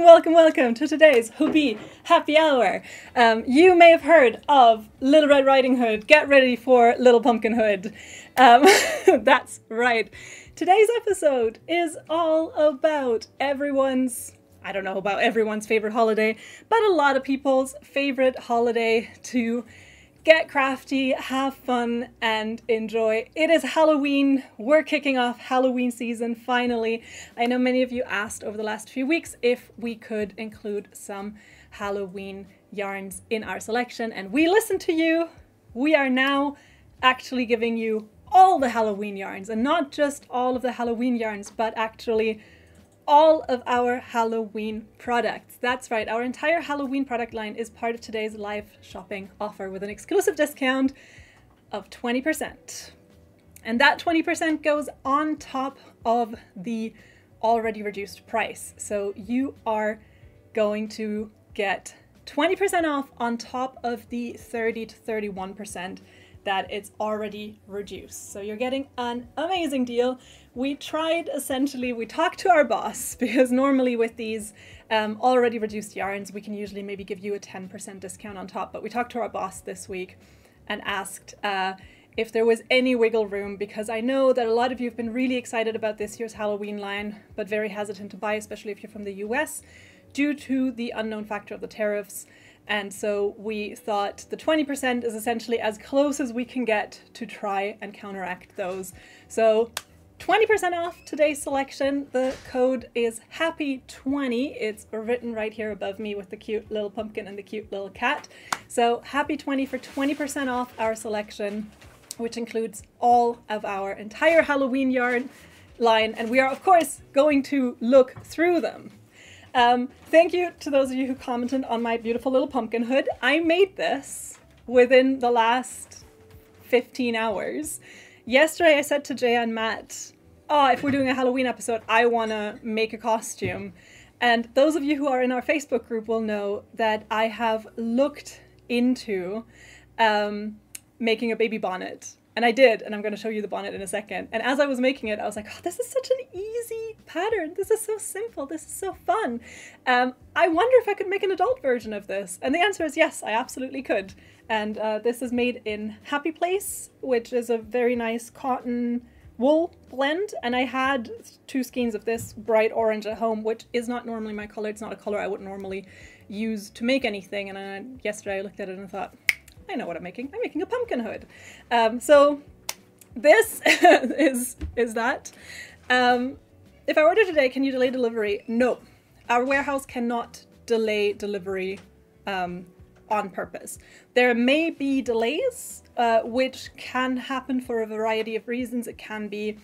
welcome to today's Hobbii Happy Hour. You may have heard of Little Red Riding Hood. Get ready for Little Pumpkin Hood. That's right. Today's episode is all about everyone's, I don't know about everyone's favorite holiday, but a lot of people's favorite holiday to get crafty, have fun, and enjoy. It is Halloween. We're kicking off Halloween season finally. I know many of you asked over the last few weeks if we could include some Halloween yarns in our selection, and we listened to you. We are now actually giving you all the Halloween yarns, and not just all of the Halloween yarns, but actually all of our Halloween products. That's right, our entire Halloween product line is part of today's live shopping offer with an exclusive discount of 20%. And that 20% goes on top of the already reduced price. So you are going to get 20% off on top of the 30 to 31% that it's already reduced. So you're getting an amazing deal. We talked to our boss, because normally with these already reduced yarns, we can usually maybe give you a 10% discount on top, but we talked to our boss this week and asked if there was any wiggle room, because I know that a lot of you have been really excited about this year's Halloween line, but very hesitant to buy, especially if you're from the US, due to the unknown factor of the tariffs. And so we thought the 20% is essentially as close as we can get to try and counteract those. So 20% off today's selection. The code is HAPPY20. It's written right here above me with the cute little pumpkin and the cute little cat. So HAPPY20 for 20% off our selection, which includes all of our entire Halloween yarn line. And we are, of course, going to look through them. Thank you to those of you who commented on my beautiful little pumpkin hood. I made this within the last 15 hours. Yesterday I said to Jay and Matt, oh, if we're doing a Halloween episode, I want to make a costume. And those of you who are in our Facebook group will know that I have looked into making a baby bonnet. And I did, and I'm going to show you the bonnet in a second. And as I was making it, I was like, oh, this is such an easy pattern. This is so simple. This is so fun. I wonder if I could make an adult version of this. And the answer is yes, I absolutely could. And this is made in Happy Place, which is a very nice cotton wool blend. And I had 2 skeins of this bright orange at home, which is not normally my color. It's not a color I would normally use to make anything. And yesterday I looked at it and thought, I know what I'm making. I'm making a pumpkin hood. So this is that. If I order today, can you delay delivery? No. Our warehouse cannot delay delivery on purpose. There may be delays, which can happen for a variety of reasons. It can be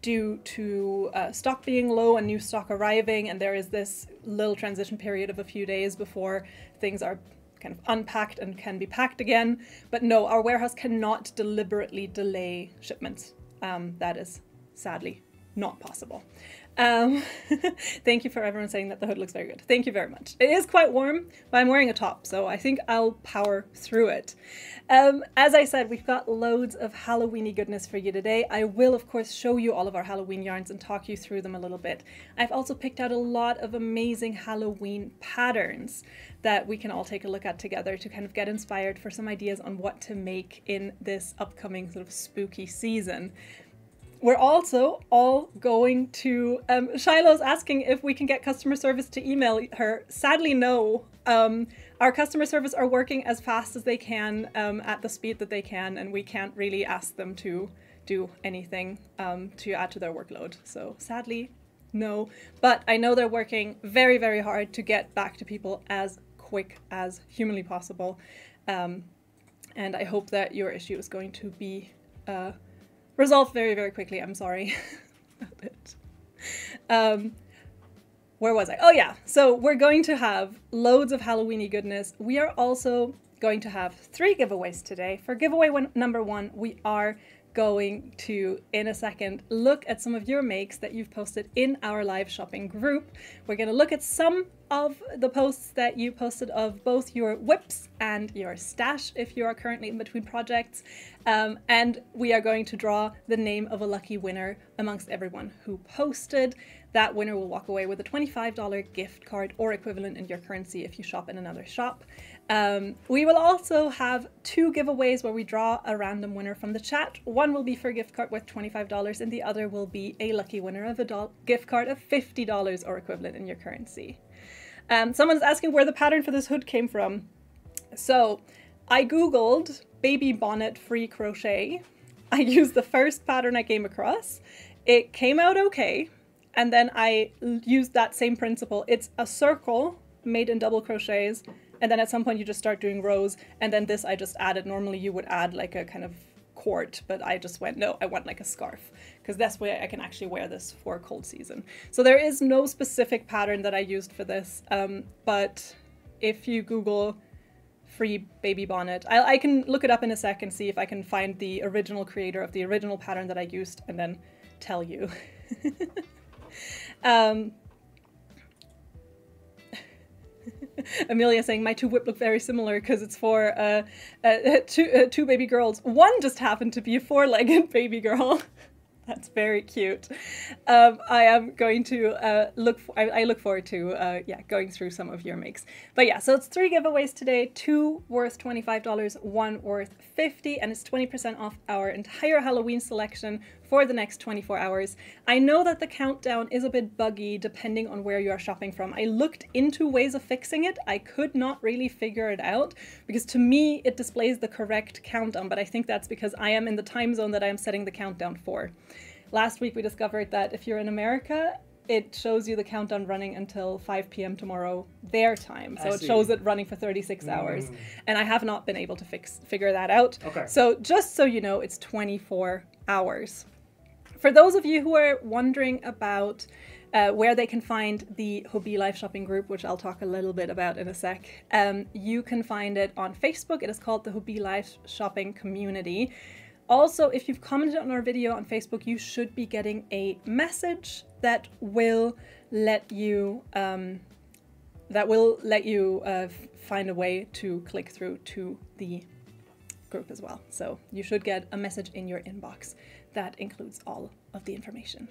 due to stock being low and new stock arriving, and there is this little transition period of a few days before things are kind of unpacked and can be packed again. But no, our warehouse cannot deliberately delay shipments. That is sadly not possible. Thank you for everyone saying that the hood looks very good. Thank you very much. It is quite warm, but I'm wearing a top, so I think I'll power through it. As I said, we've got loads of Halloweeny goodness for you today. I will, of course, show you all of our Halloween yarns and talk you through them a little bit. I've also picked out a lot of amazing Halloween patterns that we can all take a look at together to kind of get inspired for some ideas on what to make in this upcoming sort of spooky season. We're also all going to, Shiloh's asking if we can get customer service to email her. Sadly, no. Our customer service are working as fast as they can, at the speed that they can, and we can't really ask them to do anything to add to their workload. So sadly, no. But I know they're working very, very hard to get back to people as quick as humanly possible. And I hope that your issue is going to be resolved very, very quickly. I'm sorry about it. Where was I? Oh yeah, so we're going to have loads of Halloweeny goodness. We are also going to have 3 giveaways today. For giveaway number 1, we are going to, in a second, look at some of your makes that you've posted in our live shopping group. We're going to look at some of the posts that you posted of both your whips and your stash if you are currently in between projects. And we are going to draw the name of a lucky winner amongst everyone who posted. that winner will walk away with a $25 gift card or equivalent in your currency if you shop in another shop. We will also have 2 giveaways where we draw a random winner from the chat. One will be for a gift card worth $25 and the other will be a lucky winner of a gift card of $50 or equivalent in your currency. Someone's asking where the pattern for this hood came from. So I googled baby bonnet free crochet. I used the first pattern I came across. It came out okay. And then I used that same principle. It's a circle made in double crochets. And then at some point you just start doing rows. And then this I just added. Normally you would add like a kind of cord, but I just went, no, I want like a scarf, because that's where I can actually wear this for cold season. So there is no specific pattern that I used for this. But if you Google free baby bonnet, I can look it up in a sec and see if I can find the original creator of the original pattern that I used and then tell you. Amelia saying my 2 whip look very similar because it's for two baby girls. One just happened to be a 4-legged baby girl. That's very cute. I am going to I look forward to yeah, going through some of your makes. But yeah, so it's 3 giveaways today, 2 worth $25, 1 worth $50, and it's 20% off our entire Halloween selection for the next 24 hours. I know that the countdown is a bit buggy depending on where you are shopping from. I looked into ways of fixing it. I could not really figure it out because to me it displays the correct countdown, but I think that's because I am in the time zone that I am setting the countdown for. Last week we discovered that if you're in America, it shows you the countdown running until 5 p.m. tomorrow their time. So it shows it running for 36 hours. And I have not been able to figure that out. Okay. So just so you know, it's 24 hours. For those of you who are wondering about where they can find the Hobbii live shopping group, which I'll talk a little bit about in a sec, you can find it on Facebook. It is called the Hobbii live shopping community. Also, if you've commented on our video on Facebook, you should be getting a message that will let you find a way to click through to the group as well. So you should get a message in your inbox that includes all of the information.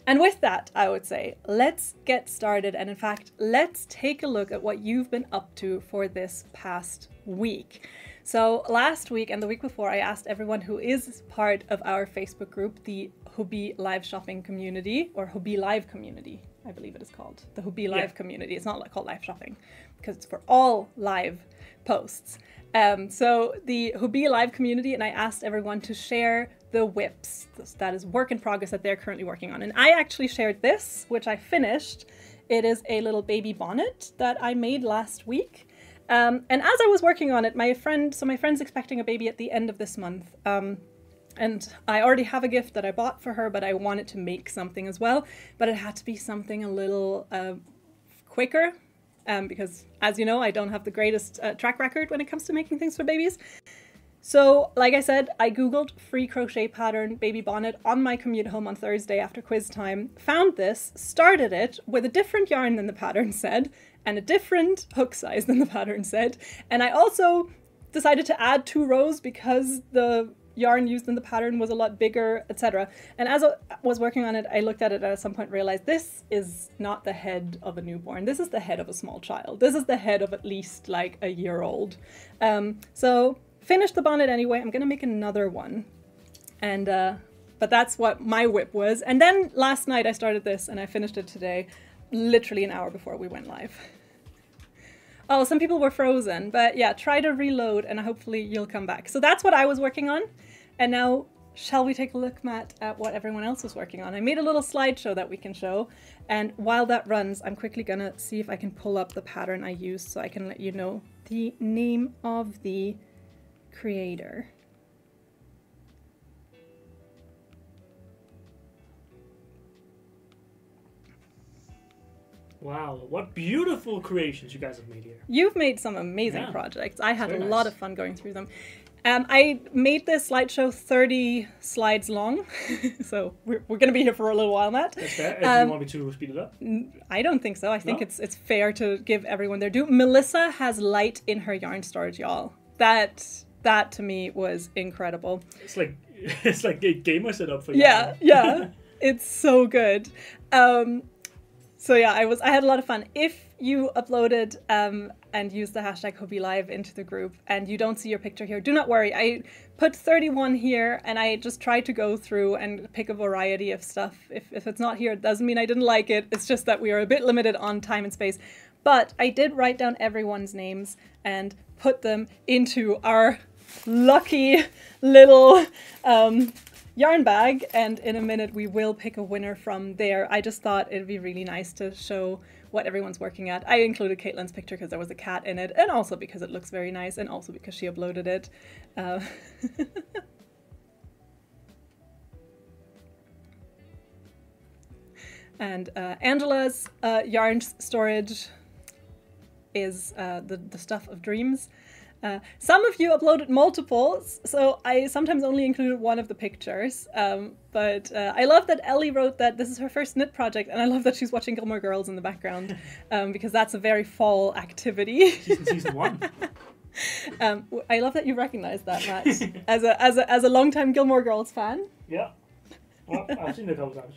And with that, I would say, let's get started. And in fact, let's take a look at what you've been up to for this past week. So last week and the week before, I asked everyone who is part of our Facebook group, the Hobbii live shopping community, or Hobbii live community, I believe it is called. The Hobbii live community. It's not called live shopping because it's for all live posts. So the Hobbii live community, and I asked everyone to share the whips. That is work in progress that they're currently working on. And I actually shared this, which I finished. It is a little baby bonnet that I made last week. And as I was working on it, my friend's expecting a baby at the end of this month. And I already have a gift that I bought for her, but I wanted to make something as well. But it had to be something a little quicker, because as you know, I don't have the greatest track record when it comes to making things for babies. So, like I said, I Googled free crochet pattern baby bonnet on my commute home on Thursday after quiz time, found this, started it with a different yarn than the pattern said, and a different hook size than the pattern said. And I also decided to add 2 rows because the yarn used in the pattern was a lot bigger, etc. And as I was working on it, I looked at it and at some point realized this is not the head of a newborn. This is the head of a small child. This is the head of at least like a year-old. So finished the bonnet anyway. I'm gonna make another one. And but that's what my whip was. And then last night I started this and I finished it today, literally an hour before we went live. Oh, some people were frozen, but yeah, try to reload and hopefully you'll come back. So that's what I was working on. And now, shall we take a look, Matt, at what everyone else was working on? I made a little slideshow that we can show. And while that runs, I'm quickly gonna see if I can pull up the pattern I used so I can let you know the name of the creator. Wow, what beautiful creations you guys have made here. You've made some amazing projects. I had a lot of fun going through them. I made this slideshow 30 slides long, so we're going to be here for a little while, Matt. That's fair. Do you want me to speed it up? I don't think so. I think it's fair to give everyone their due. Melissa has light in her yarn storage, y'all. That to me was incredible. It's like a gamer setup for you. Yeah. It's so good. So yeah, I had a lot of fun. If you uploaded and used the hashtag Hobbii Live into the group and you don't see your picture here, do not worry. I put 31 here and I just tried to go through and pick a variety of stuff. If it's not here, it doesn't mean I didn't like it. It's just that we are a bit limited on time and space. But I did write down everyone's names and put them into our lucky little yarn bag, and in a minute we will pick a winner from there. I just thought it'd be really nice to show what everyone's working at. I included Caitlin's picture because there was a cat in it, and also because it looks very nice, and also because she uploaded it. And Angela's yarn storage is the stuff of dreams. Some of you uploaded multiples, so I sometimes only included one of the pictures. But I love that Ellie wrote that this is her first knit project, and I love that she's watching Gilmore Girls in the background, because that's a very fall activity. She's in season 1. I love that you recognize that, Matt, as a longtime Gilmore Girls fan. Yeah, well, I've seen it a couple times.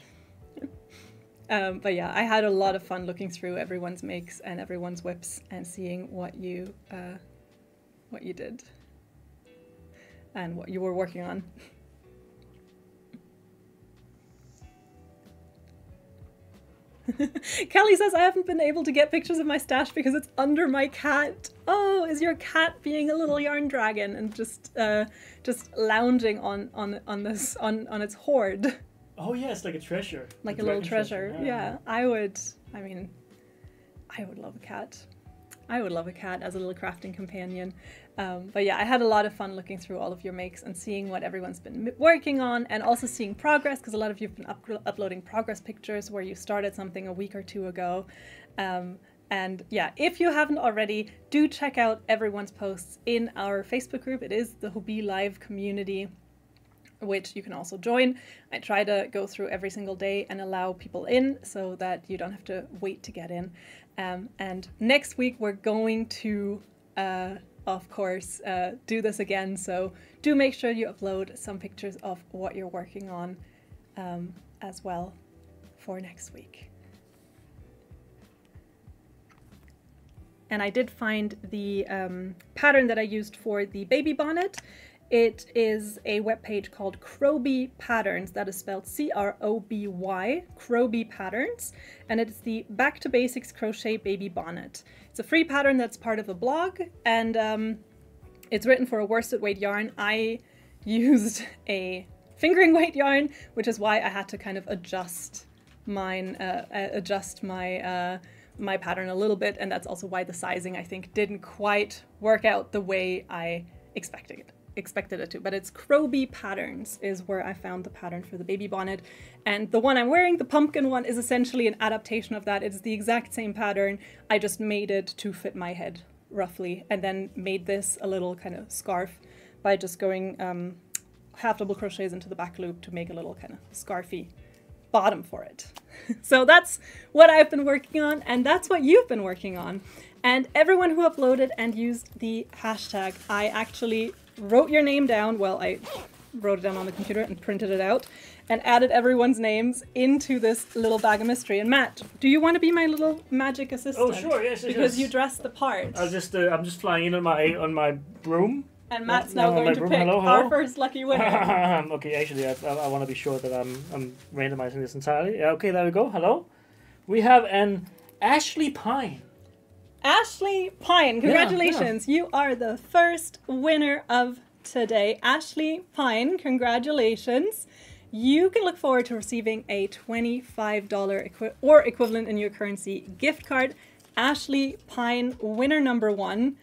But yeah, I had a lot of fun looking through everyone's makes and everyone's whips and seeing what you did and what you were working on. Kelly says, I haven't been able to get pictures of my stash because it's under my cat. Oh, is your cat being a little yarn dragon and just lounging on its hoard? Oh yeah, it's like a treasure. Like a little treasure. Yeah. I would love a cat. I would love a cat as a little crafting companion. But yeah, I had a lot of fun looking through all of your makes and seeing what everyone's been working on, and also seeing progress, because a lot of you have been uploading progress pictures where you started something a week or two ago. And yeah, if you haven't already, do check out everyone's posts in our Facebook group. It is the Hobbii Live community, which you can also join. I try to go through every single day and allow people in so that you don't have to wait to get in. And next week we're going to, of course, do this again. So do make sure you upload some pictures of what you're working on as well for next week. And I did find the pattern that I used for the baby bonnet. It is a webpage called Crowby Patterns, that is spelled C-R-O-B-Y, Crowby Patterns, and it's the Back to Basics Crochet Baby Bonnet. It's a free pattern that's part of a blog, and it's written for a worsted weight yarn. I used a fingering weight yarn, which is why I had to kind of adjust my pattern a little bit, and that's also why the sizing, I think, didn't quite work out the way I expected it to. But it's Crowby Patterns is where I found the pattern for the baby bonnet, and the one I'm wearing, the pumpkin one, is essentially an adaptation of that. It's the exact same pattern. I just made it to fit my head roughly, and then made this a little kind of scarf by just going half double crochets into the back loop to make a little kind of scarfy bottom for it. So that's what I've been working on, and that's what you've been working on. And everyone who uploaded and used the hashtag, I actually wrote your name down. Well, I wrote it down on the computer and printed it out and added everyone's names into this little bag of mystery. And Matt, do you want to be my little magic assistant? Oh, sure, yes, because you dressed the part. I'm just flying in on my broom. And Matt's now going to pick our first lucky winner. Okay, actually, I want to be sure that I'm randomizing this entirely. Yeah, okay, there we go. Hello. We have an Ashley Pine. Ashley Pine, congratulations. Yeah. You are the first winner of today. Ashley Pine, congratulations. You can look forward to receiving a $25 or equivalent in your currency gift card. Ashley Pine, winner number 1.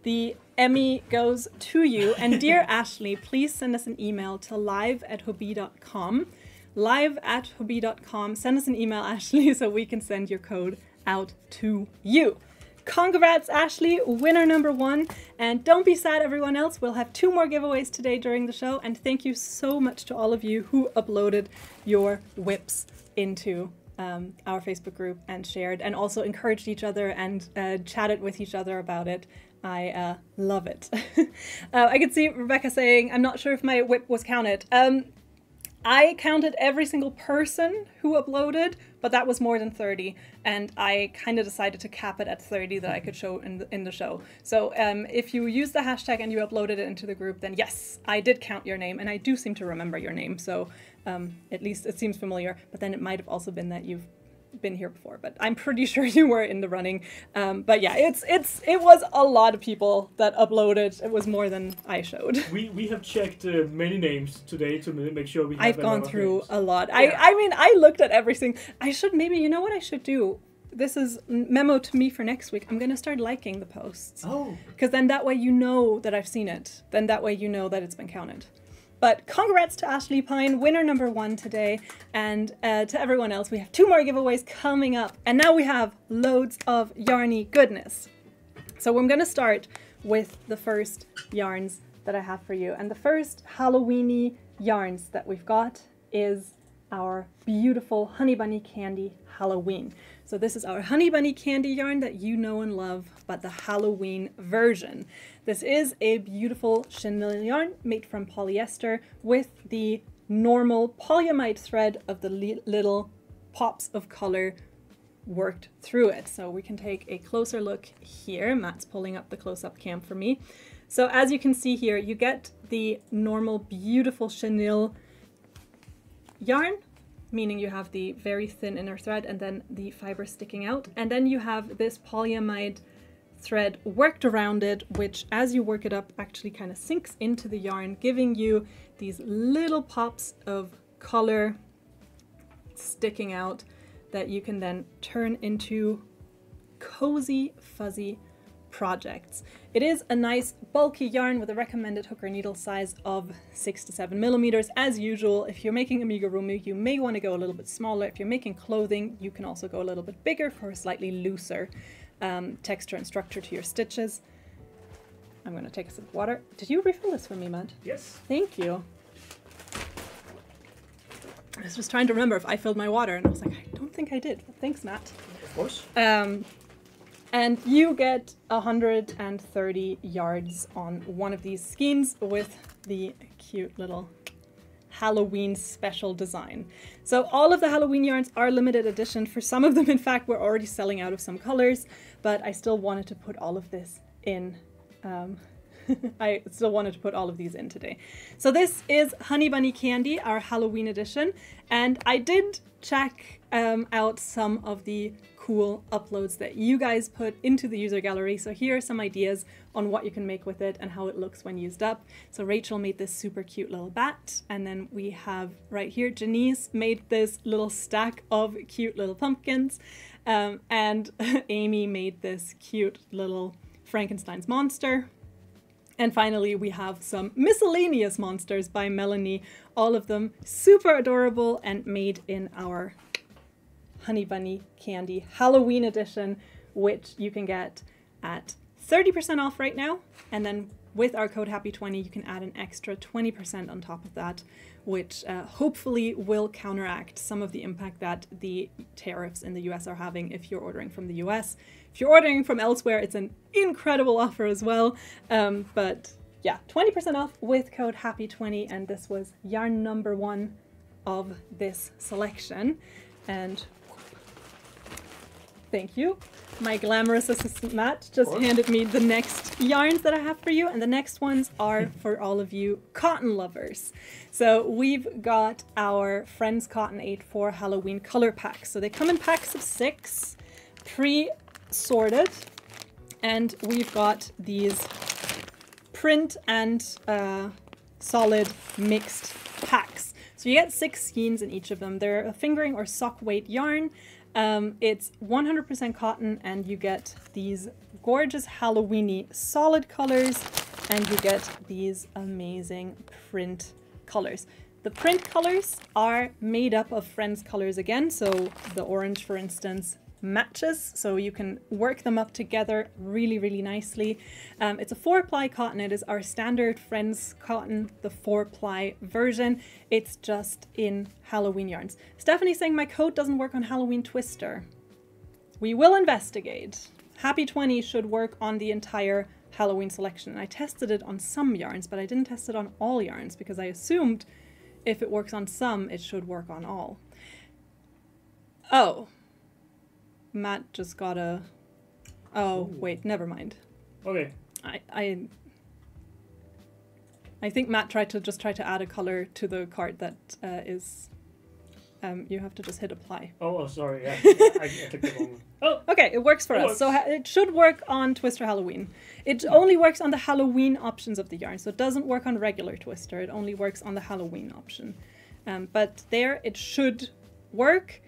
The Emmy goes to you. And dear Ashley, please send us an email to live@hobbii.com. live@hobbii.com. Send us an email, Ashley, so we can send your code out to you. Congrats, Ashley, winner number 1. And don't be sad, everyone else. We'll have 2 more giveaways today during the show. And thank you so much to all of you who uploaded your whips into our Facebook group and shared, and also encouraged each other and chatted with each other about it. I love it. I could see Rebecca saying, I'm not sure if my whip was counted. I counted every single person who uploaded, but that was more than 30, and I kind of decided to cap it at 30 that I could show in the show. So if you use the hashtag and you uploaded it into the group, then yes, I did count your name, and I do seem to remember your name, so at least it seems familiar, but then it might have also been that you've been here before, but I'm pretty sure you were in the running. But yeah, it was a lot of people that uploaded. It was more than I showed. We have checked many names today to make sure we have. I've gone through names. a lot. Yeah. I mean, I looked at everything. I should maybe, you know what I should do? This is memo to me for next week. I'm gonna start liking the posts. Oh. Because then that way you know that I've seen it. Then that way you know that it's been counted. But congrats to Ashley Pine, winner number 1 today. And to everyone else, we have 2 more giveaways coming up. And now we have loads of yarny goodness. So I'm going to start with the first yarns that I have for you. And the first Halloween-y yarns that we've got is our beautiful Honey Bunny Candy Halloween. So this is our Honey Bunny Candy yarn that you know and love, but the Halloween version. This is a beautiful chenille yarn made from polyester with the normal polyamide thread of the little pops of color worked through it. So we can take a closer look here. Matt's pulling up the close-up cam for me. So as you can see here, you get the normal beautiful chenille yarn, meaning you have the very thin inner thread and then the fiber sticking out. And then you have this polyamide thread worked around it, which as you work it up actually kind of sinks into the yarn, giving you these little pops of color sticking out that you can then turn into cozy, fuzzy projects. It is a nice bulky yarn with a recommended hook or needle size of 6 to 7 millimeters. As usual, if you're making amigurumi, you may want to go a little bit smaller. If you're making clothing, you can also go a little bit bigger for a slightly looser texture and structure to your stitches. I'm going to take a sip of water. Did you refill this for me, Matt? Yes. Thank you. I was just trying to remember if I filled my water, and I was like, I don't think I did. But thanks, Matt. Of course. And you get 130 yards on one of these skeins with the cute little Halloween special design. So all of the Halloween yarns are limited edition. For some of them, in fact, we're already selling out of some colors, but I still wanted to put all of this in. I still wanted to put all of these in today. So this is Honey Bunny Candy, our Halloween edition, and I did check out some of the cool uploads that you guys put into the user gallery. So here are some ideas on what you can make with it and how it looks when used up. So Rachel made this super cute little bat, and then we have right here Janice made this little stack of cute little pumpkins, and Amy made this cute little Frankenstein's monster. And finally, we have some miscellaneous monsters by Melanie, all of them super adorable and made in our Honey Bunny Candy Halloween edition, which you can get at 30% off right now. And then with our code HAPPY20, you can add an extra 20% on top of that, which hopefully will counteract some of the impact that the tariffs in the US are having if you're ordering from the US. If you're ordering from elsewhere, it's an incredible offer as well. But yeah, 20% off with code HAPPY20, and this was yarn number 1 of this selection. And thank you. My glamorous assistant Matt just handed me the next yarns that I have for you, and the next ones are for all of you cotton lovers. So we've got our Friends Cotton 8-4 Halloween color packs. So they come in packs of 6, pre-sorted, and we've got these print and solid mixed packs. So you get 6 skeins in each of them. They're a fingering or sock weight yarn. It's 100% cotton, and you get these gorgeous Halloween-y solid colors, and you get these amazing print colors. The print colors are made up of Friends colors again, so the orange, for instance, matches, so you can work them up together really, really nicely. It's a 4-ply cotton. It is our standard Friends cotton, the 4-ply version. It's just in Halloween yarns. Stephanie's saying my code doesn't work on Halloween Twister. We will investigate. HAPPY20 should work on the entire Halloween selection. I tested it on some yarns, but I didn't test it on all yarns because I assumed if it works on some, it should work on all. Oh. Matt just got a... Oh, Ooh. wait, never mind. Okay. I think Matt tried to add a color to the card that is... you have to just hit apply. Oh, sorry. Yeah, I took the wrong one. Oh, Okay, it works for us. So it should work on Twister Halloween. It only works on the Halloween options of the yarn, so it doesn't work on regular Twister. It only works on the Halloween option. But there, it should work.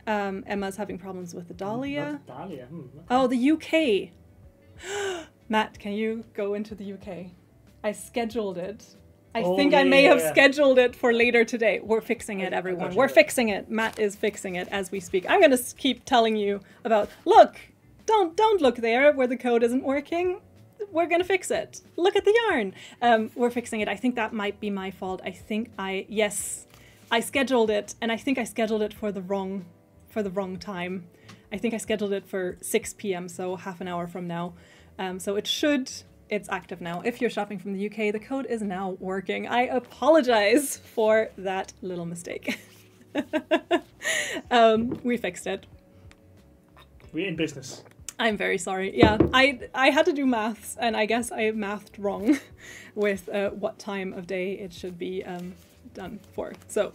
Emma's having problems with the Dahlia. Dahlia. Okay. Oh, the UK. Matt, can you go into the UK? I scheduled it. I think I may have scheduled it for later today. We're fixing it, everyone. We're fixing it. Matt is fixing it as we speak. I'm going to keep telling you about, look, don't look there where the code isn't working. We're going to fix it. Look at the yarn. We're fixing it. I think that might be my fault. I scheduled it, and I think I scheduled it for the wrong time. I think I scheduled it for 6 p.m., so half an hour from now. So it's active now. If you're shopping from the UK, the code is now working. I apologize for that little mistake. We fixed it. We're in business. I'm very sorry. Yeah, I had to do maths, and I guess I mathed wrong with what time of day it should be done for. So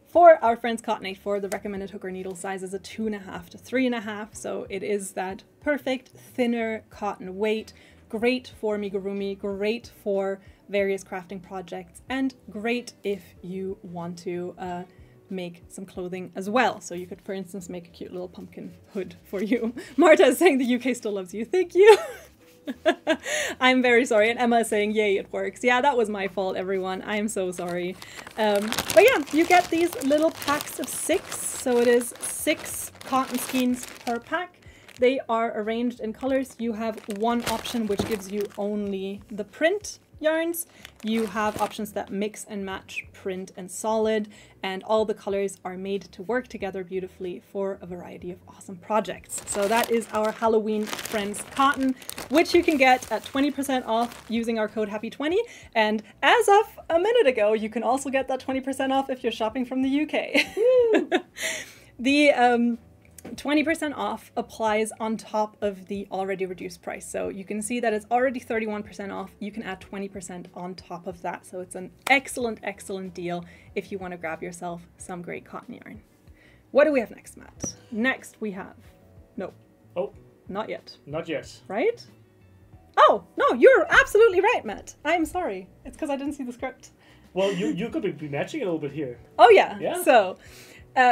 for our friends Cotton 84, the recommended hook or needle size is a 2.5 to 3.5, so it is that perfect thinner cotton weight. Great for amigurumi, great for various crafting projects, and great if you want to make some clothing as well. So you could, for instance, make a cute little pumpkin hood for you. Marta is saying the UK still loves you. Thank you. I'm very sorry. And Emma is saying, yay, it works. Yeah, that was my fault, everyone. I'm so sorry. But yeah, you get these little packs of 6. So it is 6 cotton skeins per pack. They are arranged in colors. You have one option which gives you only the print yarns. You have options that mix and match print and solid, and all the colors are made to work together beautifully for a variety of awesome projects. So that is our Halloween Friends Cotton, which you can get at 20% off using our code HAPPY20. And as of a minute ago, you can also get that 20% off if you're shopping from the UK. The 20% off applies on top of the already reduced price. So you can see that it's already 31% off. You can add 20% on top of that. So it's an excellent, excellent deal if you want to grab yourself some great cotton yarn. What do we have next, Matt? Next we have... No. Oh. Not yet. Not yet. Right? Oh, no, you're absolutely right, Matt. I'm sorry. It's because I didn't see the script. Well, you could be matching a little bit here. Oh, yeah. Yeah. So...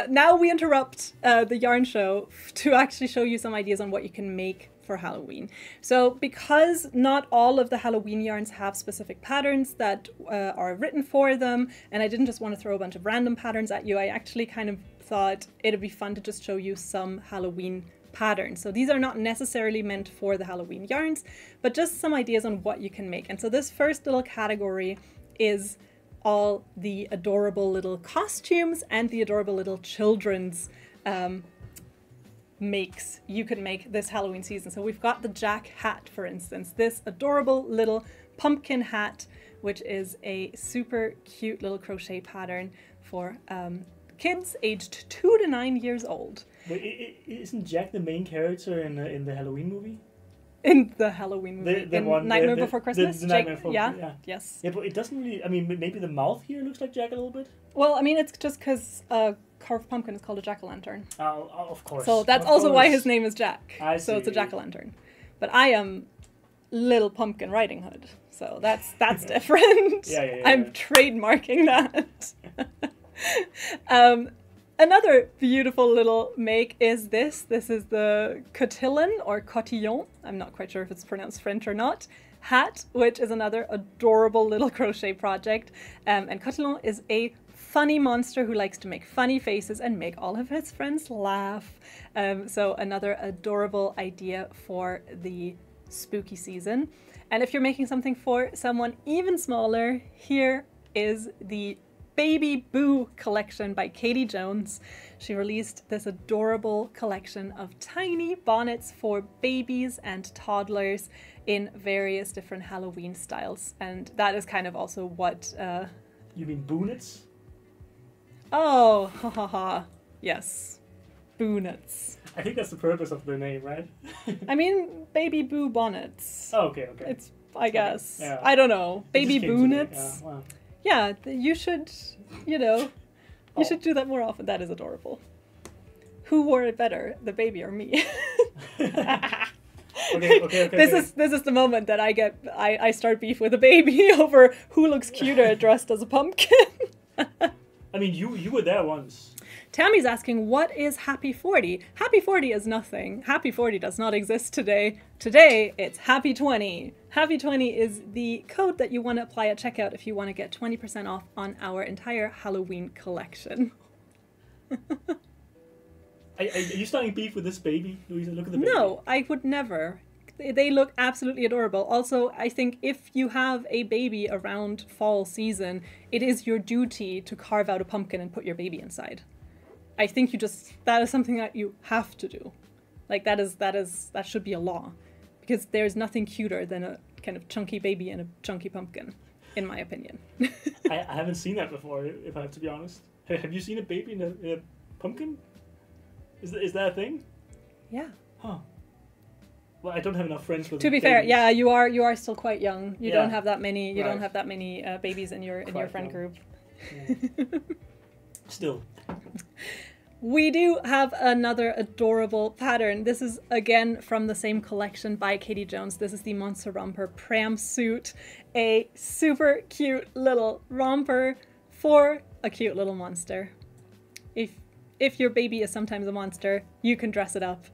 now we interrupt the yarn show to actually show you some ideas on what you can make for Halloween. So because not all of the Halloween yarns have specific patterns that are written for them, and I didn't just want to throw a bunch of random patterns at you, I actually kind of thought it'd be fun to just show you some Halloween patterns. So these are not necessarily meant for the Halloween yarns, but just some ideas on what you can make. And so this first little category is all the adorable little costumes and the adorable little children's makes you can make this Halloween season. So we've got the Jack hat, for instance, this adorable little pumpkin hat, which is a super cute little crochet pattern for kids aged 2 to 9 years old. But isn't Jack the main character in the Halloween movie? In the Halloween movie, the one, Nightmare Before Christmas? The Nightmare Before, yeah, yes. Yeah, but it doesn't really, I mean, maybe the mouth here looks like Jack a little bit? Well, I mean, it's just because carved pumpkin is called a jack-o'-lantern. Oh, of course. So that's also why his name is Jack. I see. So it's a jack-o'-lantern. But I am Little Pumpkin Riding Hood, so that's different. Yeah. I'm trademarking that. Another beautiful little make is this. This is the cotillon or cotillon, I'm not quite sure if it's pronounced French or not, hat, which is another adorable little crochet project. And cotillon is a funny monster who likes to make funny faces and make all of his friends laugh. So another adorable idea for the spooky season. And if you're making something for someone even smaller, here is the Baby Boo collection by Katie Jones. She released this adorable collection of tiny bonnets for babies and toddlers in various different Halloween styles, and that is kind of also what You mean bonnets? Oh, ha ha ha. Yes. Bonnets. I think that's the purpose of the name, right? I mean, baby boo bonnets. Oh, okay. It's, I guess. Yeah. I don't know. Baby bonnets. Yeah, wow. Yeah, you should, you should do that more often. That is adorable. Who wore it better, the baby or me? Okay. This is the moment that I start beef with a baby over who looks cuter dressed as a pumpkin. I mean, you were there once. Tammy's asking, what is Happy 40? Happy 40 is nothing. Happy 40 does not exist today. Today, it's Happy 20. Happy 20 is the code that you want to apply at checkout if you want to get 20% off on our entire Halloween collection. Are you starting beef with this baby, Louisa? Look at the baby. No, I would never. They look absolutely adorable. Also, I think if you have a baby around fall season, it is your duty to carve out a pumpkin and put your baby inside. I think that is something that you have to do. Like that should be a law. Because there's nothing cuter than a kind of chunky baby and a chunky pumpkin, in my opinion. I haven't seen that before, if I have to be honest. Have you seen a baby in a pumpkin? Is that a thing? Yeah. Huh. Well, I don't have enough friends with To be babies. fair, yeah, you are still quite young. You Yeah. don't have that many. You Right. don't have that many babies in your friend young. group. Yeah. Still. We do have another adorable pattern. This is again from the same collection by Katie Jones. This is the Monster Romper Pram Suit, a super cute little romper for a cute little monster. If your baby is sometimes a monster, you can dress it up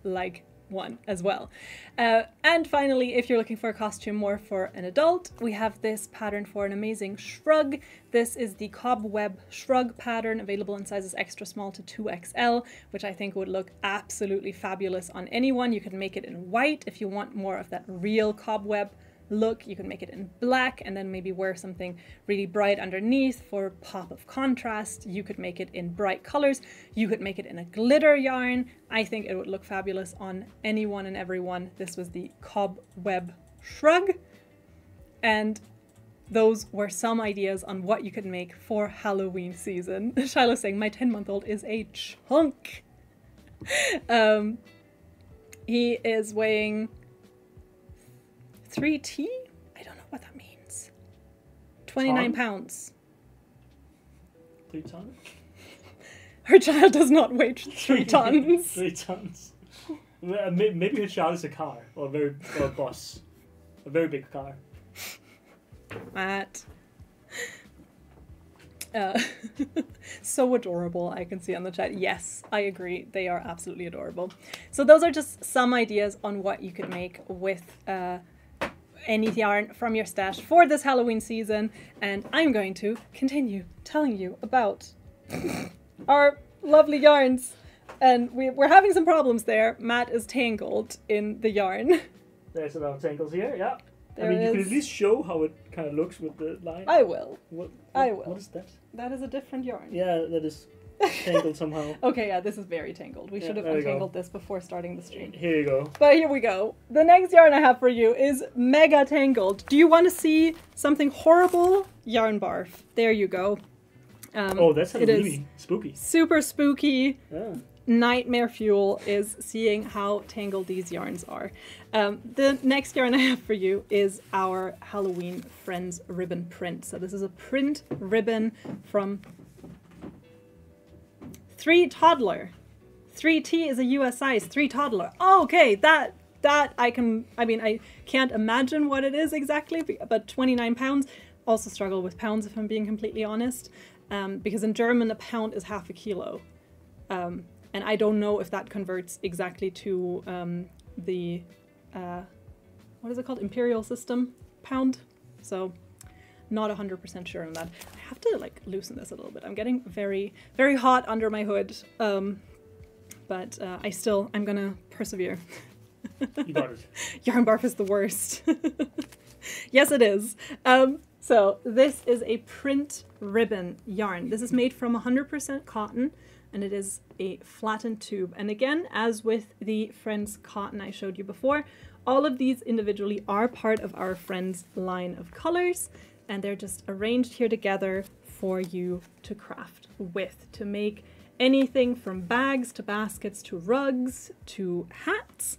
like one as well. And finally, if you're looking for a costume more for an adult, we have this pattern for an amazing shrug. This is the Cobweb Shrug pattern, available in sizes extra small to 2XL, which I think would look absolutely fabulous on anyone. You can make it in white if you want more of that real cobweb look. You can make it in black and then maybe wear something really bright underneath for pop of contrast. You could make it in bright colors. You could make it in a glitter yarn. I think it would look fabulous on anyone and everyone. This was the Cobweb Shrug, and those were some ideas on what you could make for Halloween season. Shiloh's saying, my 10-month-old is a chunk. He is weighing 3T? I don't know what that means. 29 pounds. 3 tons? Her child does not weigh 3 tons. 3 tons. Maybe her child is a car, or a bus. A very big car. Matt. So adorable, I can see on the chat. Yes, I agree. They are absolutely adorable. So those are just some ideas on what you could make with any yarn from your stash for this Halloween season. And I'm going to continue telling you about our lovely yarns. And we're having some problems there. Matt is tangled in the yarn. There's a lot of tangles here, yeah. There I mean, you is. can at least show how it kind of looks with the line. I will. I will. What is that? That is a different yarn. Yeah, that is tangled somehow. Okay, yeah, this is very tangled. We should have there we untangled this before starting the stream. Here you go. But here we go. The next yarn I have for you is mega tangled. Do you want to see something horrible? Yarn barf. There you go. Oh, that's it really is spooky. super spooky. Yeah. Nightmare fuel is seeing how tangled these yarns are. The next yarn I have for you is our Halloween Friends ribbon print. So this is a print ribbon from 3 Toddler. 3T is a US size, 3 Toddler. Oh, okay, that I can't imagine what it is exactly, but 29 pounds. Also struggle with pounds if I'm being completely honest, because in German a pound is half a kilo. And I don't know if that converts exactly to the, what is it called? Imperial system pound. So not 100% sure on that. I have to like loosen this a little bit. I'm getting very, very hot under my hood. But I'm gonna persevere. You got it. Yarn barf is the worst. Yes, it is. So this is a print ribbon yarn. This is made from 100% cotton, and it is a flattened tube. And again, as with the Friends cotton I showed you before, all of these individually are part of our Friends line of colors. and they're just arranged here together for you to craft with, to make anything from bags to baskets to rugs to hats.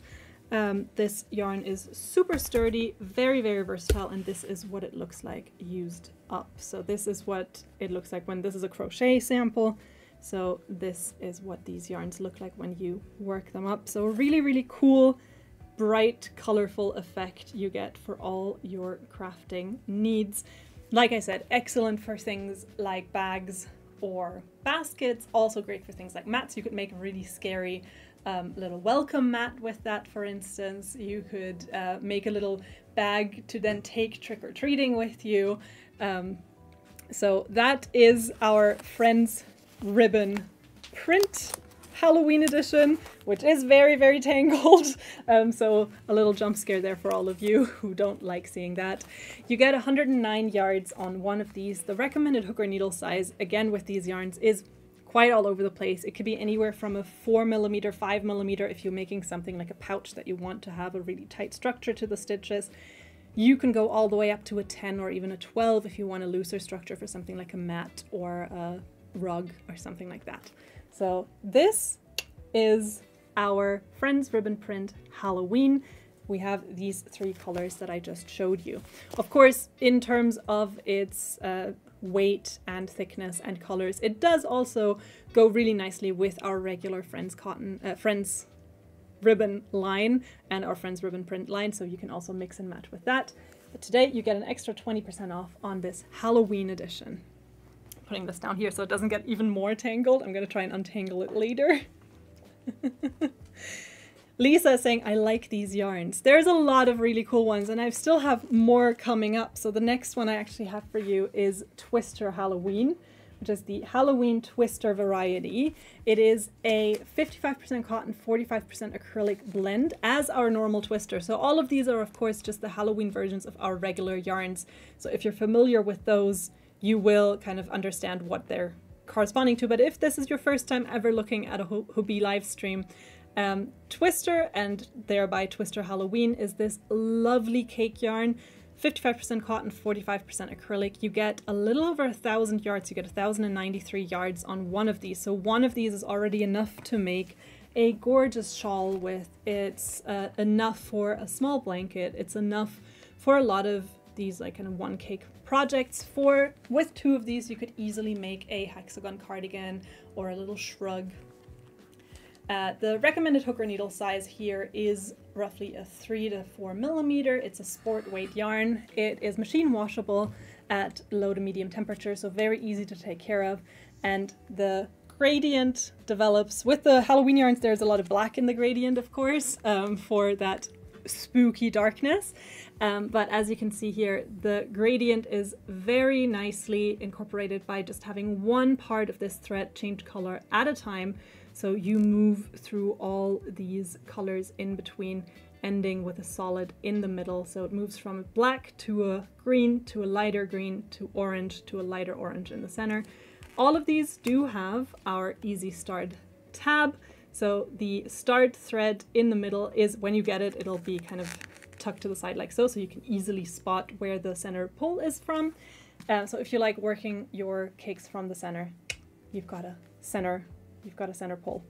This yarn is super sturdy, very, very versatile, and this is what it looks like used up. So this is what it looks like when this is a crochet sample. So this is what these yarns look like when you work them up. So a really, really cool, bright, colorful effect you get for all your crafting needs. Like I said, excellent for things like bags or baskets, also great for things like mats. You could make a really scary little welcome mat with that, for instance. You could make a little bag to then take trick-or-treating with you. So that is our Friends Ribbon print Halloween edition, which is very, very tangled. So a little jump scare there for all of you who don't like seeing that. You get 109 yards on one of these. The recommended hook or needle size, again with these yarns, is quite all over the place. It could be anywhere from a 4mm, 5mm if you're making something like a pouch that you want to have a really tight structure to the stitches. You can go all the way up to a 10 or even a 12 if you want a looser structure for something like a mat or a rug or something like that. So this is our Friends Ribbon Print Halloween. We have these three colors that I just showed you. Of course, in terms of its weight and thickness and colors, it does also go really nicely with our regular Friends Ribbon line and our Friends Ribbon Print line, so you can also mix and match with that. But today you get an extra 20% off on this Halloween edition. Putting this down here so it doesn't get even more tangled. I'm going to try and untangle it later. Lisa is saying, I like these yarns. There's a lot of really cool ones, and I still have more coming up. So the next one I actually have for you is Twister Halloween, which is the Halloween Twister variety. It is a 55% cotton, 45% acrylic blend, as our normal twister. So all of these are, of course, just the Halloween versions of our regular yarns. So if you're familiar with those, you will kind of understand what they're corresponding to. But if this is your first time ever looking at a Hobbii live stream, Twister, and thereby Twister Halloween, is this lovely cake yarn, 55% cotton, 45% acrylic. You get a little over 1,000 yards. You get 1,093 yards on one of these. So one of these is already enough to make a gorgeous shawl with. It's enough for a small blanket. It's enough for a lot of these like kind of one cake projects. With two of these you could easily make a hexagon cardigan or a little shrug. The recommended hook or needle size here is roughly a 3 to 4mm. It's a sport weight yarn. It is machine washable at low to medium temperature, so very easy to take care of. And the gradient develops with the Halloween yarns. There's a lot of black in the gradient, of course, for that spooky darkness. But as you can see here, the gradient is very nicely incorporated by just having one part of this thread change color at a time. So you move through all these colors in between, ending with a solid in the middle. So it moves from a black to a green to a lighter green to orange to a lighter orange in the center. All of these do have our Easy Start tab. So the start thread in the middle is, when you get it, it'll be kind of tucked to the side like so, so you can easily spot where the center pull is from. So if you like working your cakes from the center, you've got a center pull.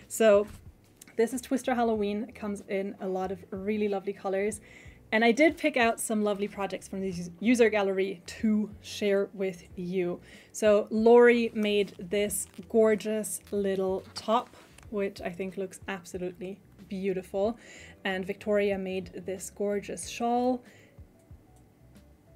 So this is Twister Halloween. It comes in a lot of really lovely colors. And I did pick out some lovely projects from the user gallery to share with you. So Lori made this gorgeous little top, which I think looks absolutely beautiful. And Victoria made this gorgeous shawl.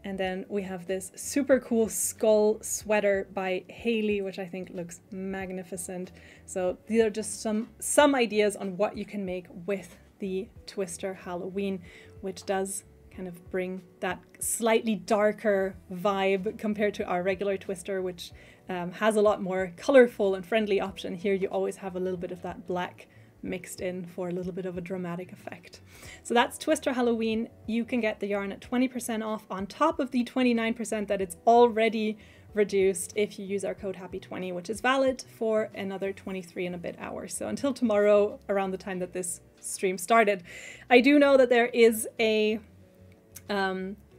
And then we have this super cool skull sweater by Haley, which I think looks magnificent. So these are just some ideas on what you can make with the Twister Halloween, which does kind of bring that slightly darker vibe compared to our regular Twister, which has a lot more colorful and friendly option. Here you always have a little bit of that black mixed in for a little bit of a dramatic effect. So that's Twister Halloween. You can get the yarn at 20% off on top of the 29% that it's already reduced if you use our code HAPPY20, which is valid for another 23 and a bit hours. So until tomorrow, around the time that this stream started. I do know that there is a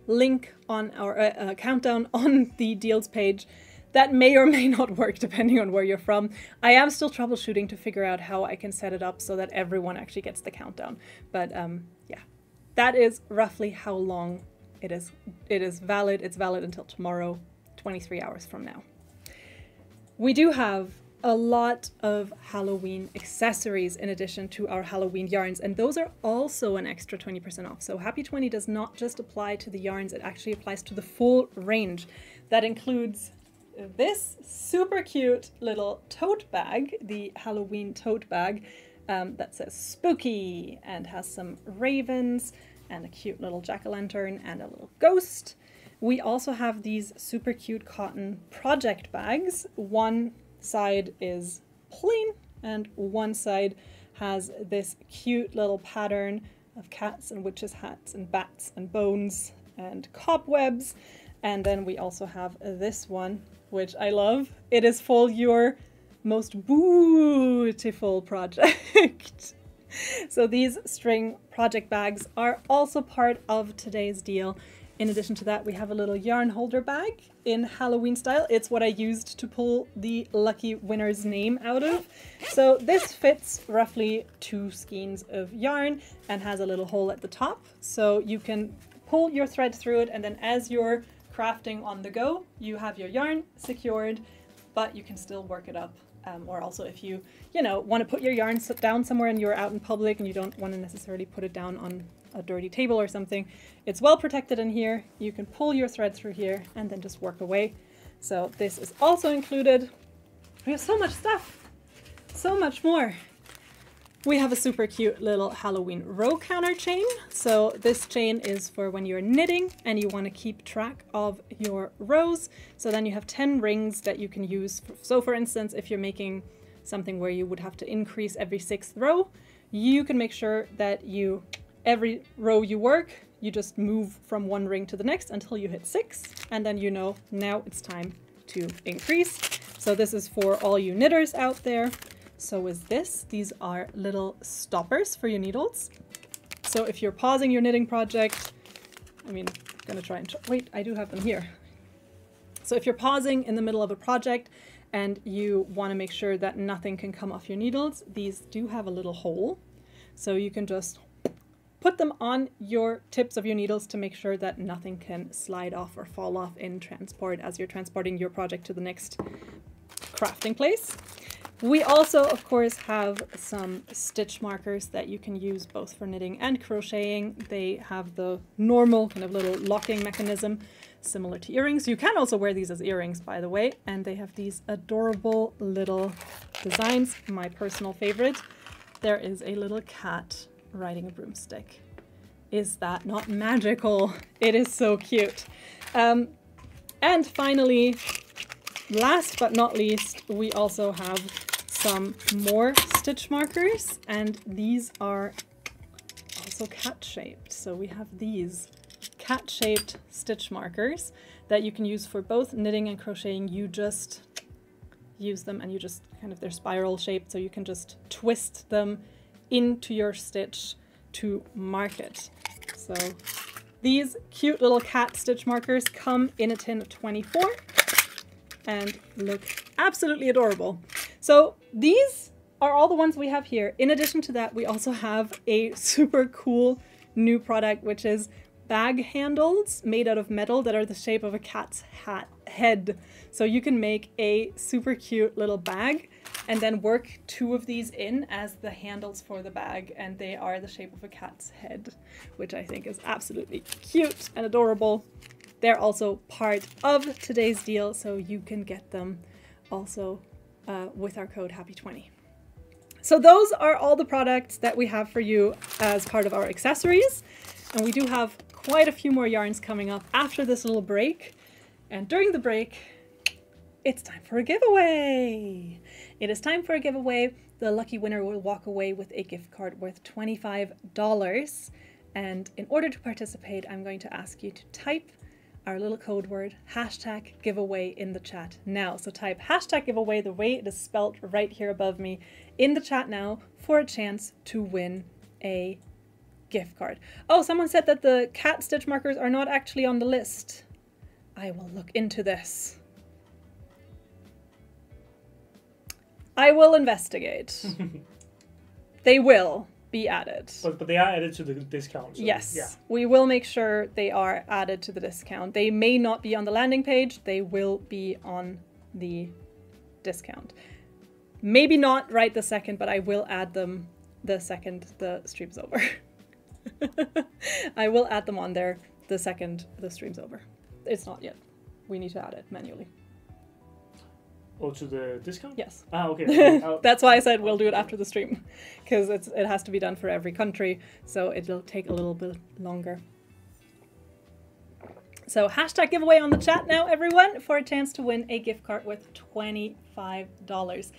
link on our countdown on the deals page. That may or may not work depending on where you're from. I am still troubleshooting to figure out how I can set it up so that everyone actually gets the countdown. But yeah, that is roughly how long it is. It is valid. It's valid until tomorrow, 23 hours from now. We do have a lot of Halloween accessories in addition to our Halloween yarns, and those are also an extra 20% off. So Happy 20 does not just apply to the yarns, it actually applies to the full range. That includes this super cute little tote bag, the Halloween tote bag, that says spooky and has some ravens and a cute little jack-o'-lantern and a little ghost. We also have these super cute cotton project bags. One side is plain and one side has this cute little pattern of cats and witches' hats and bats and bones and cobwebs. And then we also have this one, which I love. It is for your most beautiful project. So these string project bags are also part of today's deal. In addition to that, we have a little yarn holder bag in Halloween style. It's what I used to pull the lucky winner's name out of. So this fits roughly 2 skeins of yarn and has a little hole at the top. So you can pull your thread through it, and then as you're crafting on the go, you have your yarn secured, but you can still work it up. Or also if you want to put your yarn down somewhere and you're out in public and you don't want to necessarily put it down on a dirty table or something, it's well protected in here. You can pull your thread through here and then just work away. So this is also included. We have so much stuff, so much more. We have a super cute little Halloween row counter chain. So this chain is for when you're knitting and you want to keep track of your rows. So then you have 10 rings that you can use. So for instance, if you're making something where you would have to increase every 6th row, you can make sure that every row you work, you just move from one ring to the next until you hit 6, and then you know now it's time to increase. So this is for all you knitters out there. So is this. These are little stoppers for your needles. So if you're pausing your knitting project, I'm gonna try and wait, I do have them here. So if you're pausing in the middle of a project and you want to make sure that nothing can come off your needles, these do have a little hole. So you can just put them on your tips of your needles to make sure that nothing can slide off or fall off in transport as you're transporting your project to the next crafting place. We also, of course, have some stitch markers that you can use both for knitting and crocheting. They have the normal kind of little locking mechanism similar to earrings. You can also wear these as earrings, by the way, and they have these adorable little designs. My personal favorite, there is a little cat riding a broomstick. Is that not magical? It is so cute. And finally, last but not least, we also have some more stitch markers, and these are also cat-shaped. So we have these cat-shaped stitch markers that you can use for both knitting and crocheting. You just use them and you just they're spiral shaped, so you can just twist them into your stitch to mark it. So these cute little cat stitch markers come in a tin of 24 and look absolutely adorable. So these are all the ones we have here. In addition to that, we also have a super cool new product, which is bag handles made out of metal that are the shape of a cat's head. So you can make a super cute little bag and then work 2 of these in as the handles for the bag, and they are the shape of a cat's head, which I think is absolutely cute and adorable. They're also part of today's deal, so you can get them also with our code HAPPY20. So those are all the products that we have for you as part of our accessories, and we do have quite a few more yarns coming up after this little break. And during the break, it's time for a giveaway. It is time for a giveaway. The lucky winner will walk away with a gift card worth $25. And in order to participate, I'm going to ask you to type our little code word, #giveaway, in the chat now. So type #giveaway the way it is spelt right here above me in the chat now for a chance to win a gift card. Oh, someone said that the cat stitch markers are not actually on the list. I will look into this. I will investigate. They will be added. But they are added to the discount. So, yes, yeah. we will make sure they are added to the discount. They may not be on the landing page. They will be on the discount. Maybe not right this second, but I will add them the second the stream's over. I will add them on there the second the stream's over. It's not yet. We need to add it manually. Oh, to the discount? Yes. Ah, okay. That's why I said we'll do it after the stream, because it has to be done for every country, so it'll take a little bit longer. So hashtag giveaway on the chat now, everyone, for a chance to win a gift card with $25.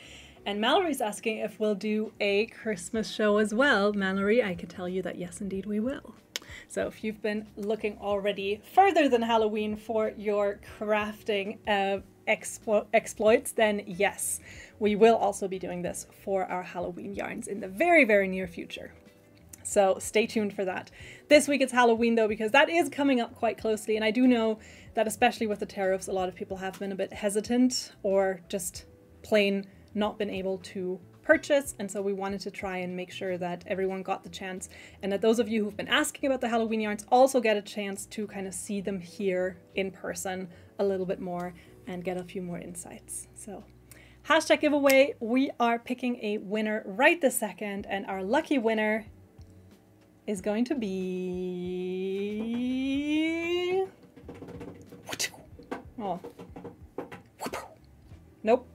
And Mallory's asking if we'll do a Christmas show as well. Mallory, I could tell you that yes, indeed we will. So if you've been looking already further than Halloween for your crafting exploits, then yes, we will also be doing this for our Halloween yarns in the very, very near future. So stay tuned for that. This week it's Halloween though, because that is coming up quite closely. And I do know that especially with the tariffs, a lot of people have been a bit hesitant or just plain not been able to purchase. And so we wanted to try and make sure that everyone got the chance, and that those of you who've been asking about the Halloween yarns also get a chance to kind of see them here in person a little bit more and get a few more insights. So hashtag giveaway, we are picking a winner right this second, and our lucky winner is going to be... Oh. Nope.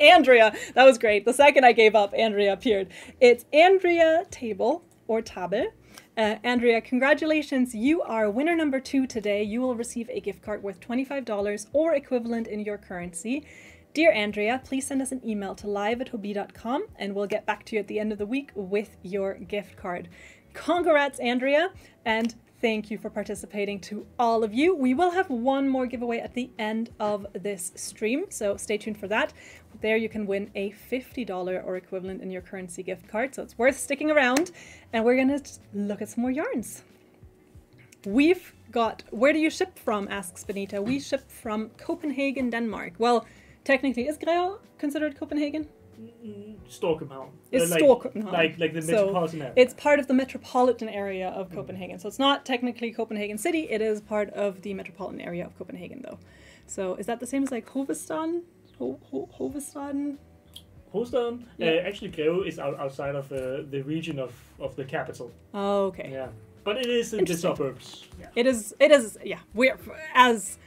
Andrea, that was great. The second I gave up, Andrea appeared. It's Andrea Table, or Tabe. Andrea, congratulations. You are winner number 2 today. You will receive a gift card worth $25 or equivalent in your currency. Dear Andrea, please send us an email to live@hobbii.com and we'll get back to you at the end of the week with your gift card. Congrats, Andrea, and thank you for participating to all of you. We will have one more giveaway at the end of this stream, so stay tuned for that. There you can win a $50 or equivalent in your currency gift card, so it's worth sticking around. And we're gonna look at some more yarns. We've got, where do you ship from, asks Benita. We ship from Copenhagen, Denmark. Well, technically, is Greve considered Copenhagen? Stockholm. It's Stockholm. Like the metropolitan area. It's part of the metropolitan area of Copenhagen. So it's not technically Copenhagen City. It is part of the metropolitan area of Copenhagen, though. So is that the same as like Hovedstaden? Hovedstaden? Hovedstaden? Yeah. Actually, Greve is outside of the region of the capital. Oh, okay. Yeah. But it is in the suburbs. Yeah. It is, yeah. We're, as,